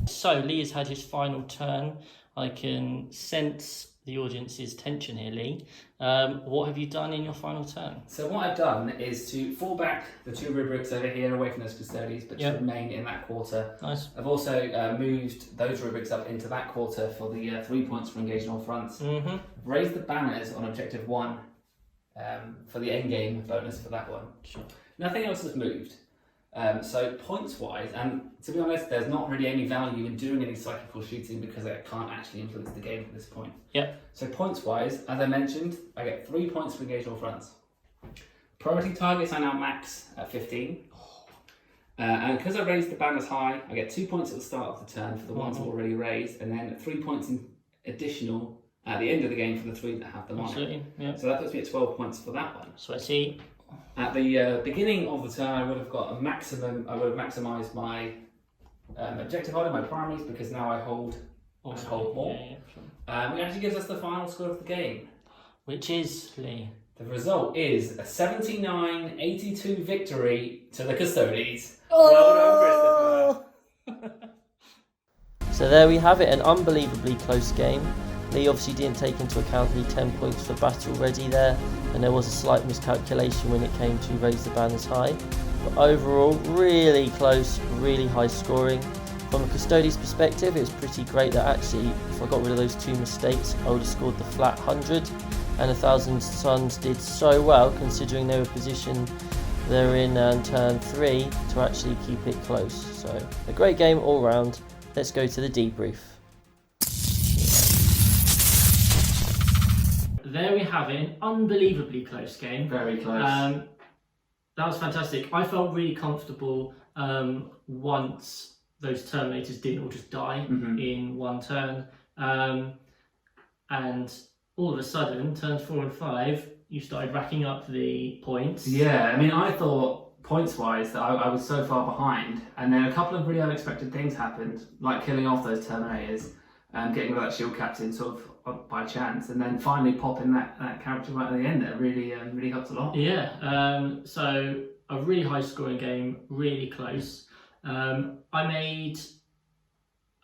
So Lee has had his final turn. I can sense the audience's tension here, Lee. What have you done in your final turn? So what I've done is to fall back the 2 rubrics over here away from those Custodes, but to remain in that quarter. Nice. I've also moved those rubrics up into that quarter for the 3 points for engaging all fronts. Mm-hmm. I've raised the banners on objective 1 for the end game bonus for that one. Sure. Nothing else has moved. So points wise, and to be honest, there's not really any value in doing any psychical shooting because I can't actually influence the game at this point. Yep. So points wise, as I mentioned, I get 3 points for engaged all fronts. Priority targets I now max at 15. And because I raised the banners high, I get 2 points at the start of the turn for the ones already raised, and then 3 points in additional at the end of the game for the 3 that have them on it. Absolutely. Yep. So that puts me at 12 points for that one. So I see. At the beginning of the turn, I would have got a maximum. I would have maximised my objective item, my primaries, because now I hold more. Yeah, sure. Which actually gives us the final score of the game. Which is, Lee? The result is a 79-82 victory to the Custodes. Oh! Well done, Christopher. So there we have it, an unbelievably close game. Lee obviously didn't take into account the 10 points for battle ready there, and there was a slight miscalculation when it came to raise the banners high. But overall, really close, really high scoring. From a Custodes perspective, it was pretty great that actually, if I got rid of those 2 mistakes, I would have scored the flat 100. And the Thousand Suns did so well, considering they were positioned they're in turn 3, to actually keep it close. So a great game all round. Let's go to the debrief. There we have it, an unbelievably close game. Very close. That was fantastic. I felt really comfortable once those Terminators didn't all just die in one turn. And all of a sudden, turns 4 and 5, you started racking up the points. Yeah, I mean, I thought points-wise that I was so far behind, and then a couple of really unexpected things happened, like killing off those Terminators and getting rid of that shield captain sort of by chance, and then finally popping that character right at the end there really helped a lot. Yeah, so a really high scoring game, really close. I made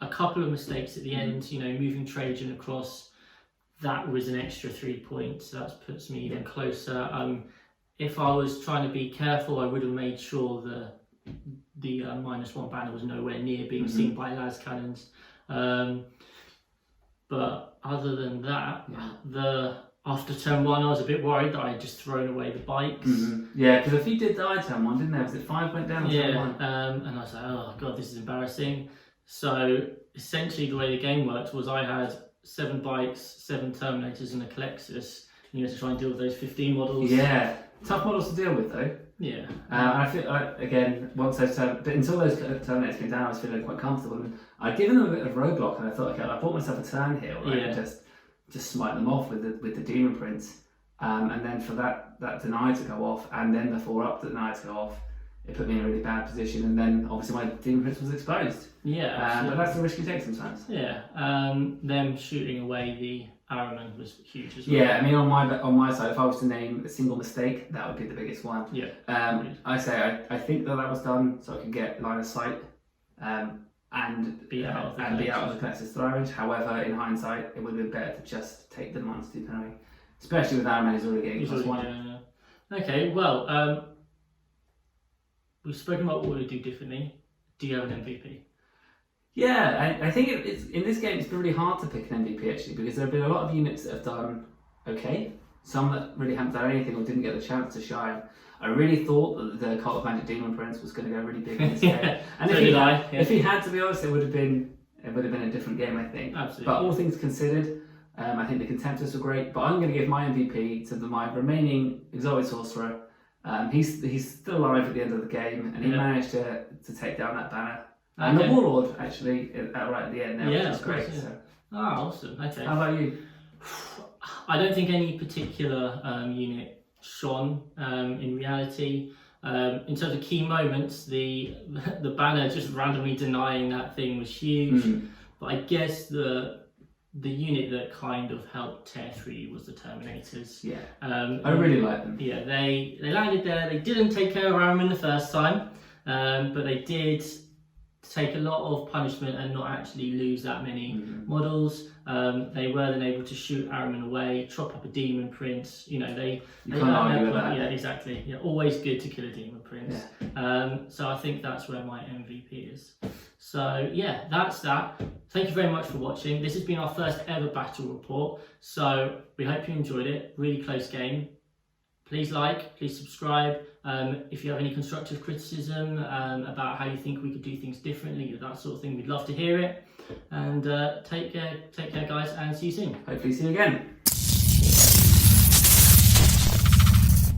a couple of mistakes at the end, you know, moving Trajann across. That was an extra 3 points. That puts me even closer. If I was trying to be careful, I would have made sure the -1 banner was nowhere near being seen by las cannons. But other than that, after turn 1, I was a bit worried that I had just thrown away the bikes. Yeah, because if you did die turn 1, didn't there? Was it 5 went down? Yeah, turn 1? and I was like, oh god, this is embarrassing. So essentially, the way the game worked was I had 7 bikes, 7 Terminators, and a Culexus. And you had to try and deal with those 15 models. Yeah, tough models to deal with though. Yeah. And I feel again, once those but until those Terminators came down, I was feeling quite comfortable. And I'd given them a bit of roadblock, and I thought, okay, I bought myself a turn here, right? And just smite them off with the Demon Prince. And then for that deny to go off, and then the 4-up deny to go off, it put me in a really bad position. And then obviously my Demon Prince was exposed. Yeah. But that's the risk you take sometimes. Yeah. Them shooting away the Araman was huge as well. Yeah, I mean, on my side, if I was to name a single mistake, that would be the biggest one. Yeah. I think that was done so I could get line of sight, and be out of the Culexus range. However, in hindsight, it would have been better to just take the -2 penalty, especially with Araman who's already getting +1. Okay, well, we've spoken about what we would do differently. Do you have an MVP? Yeah, I think it's in this game it's been really hard to pick an MVP actually, because there have been a lot of units that have done okay, some that really haven't done anything or didn't get the chance to shine. I really thought that the Cult of Magic Demon Prince was going to go really big in this game, and if he had to be honest, it would have been a different game, I think. Absolutely. But all things considered, I think the Contemptors were great. But I'm going to give my MVP to my remaining Exalted Sorcerer. He's still alive at the end of the game, and he managed to take down that banner. And the Warlord, actually, right at the end there, which is great. Course, so. Awesome. Okay. How about you? I don't think any particular unit shone in reality. In terms of key moments, the banner just randomly denying that thing was huge. But I guess the unit that kind of helped tear through you was the Terminators. Yeah. I really like them. Yeah, they landed there. They didn't take care of Araman the first time, but they did take a lot of punishment and not actually lose that many models. They were then able to shoot Araman away, chop up a Demon Prince. You know, they can't argue with that. Yeah, exactly. Yeah, always good to kill a Demon Prince. Yeah. So I think that's where my MVP is. So yeah, that's that. Thank you very much for watching. This has been our first ever battle report. So we hope you enjoyed it. Really close game. Please like, please subscribe. If you have any constructive criticism about how you think we could do things differently, that sort of thing, we'd love to hear it. And take care guys, and see you soon. Hopefully see you again.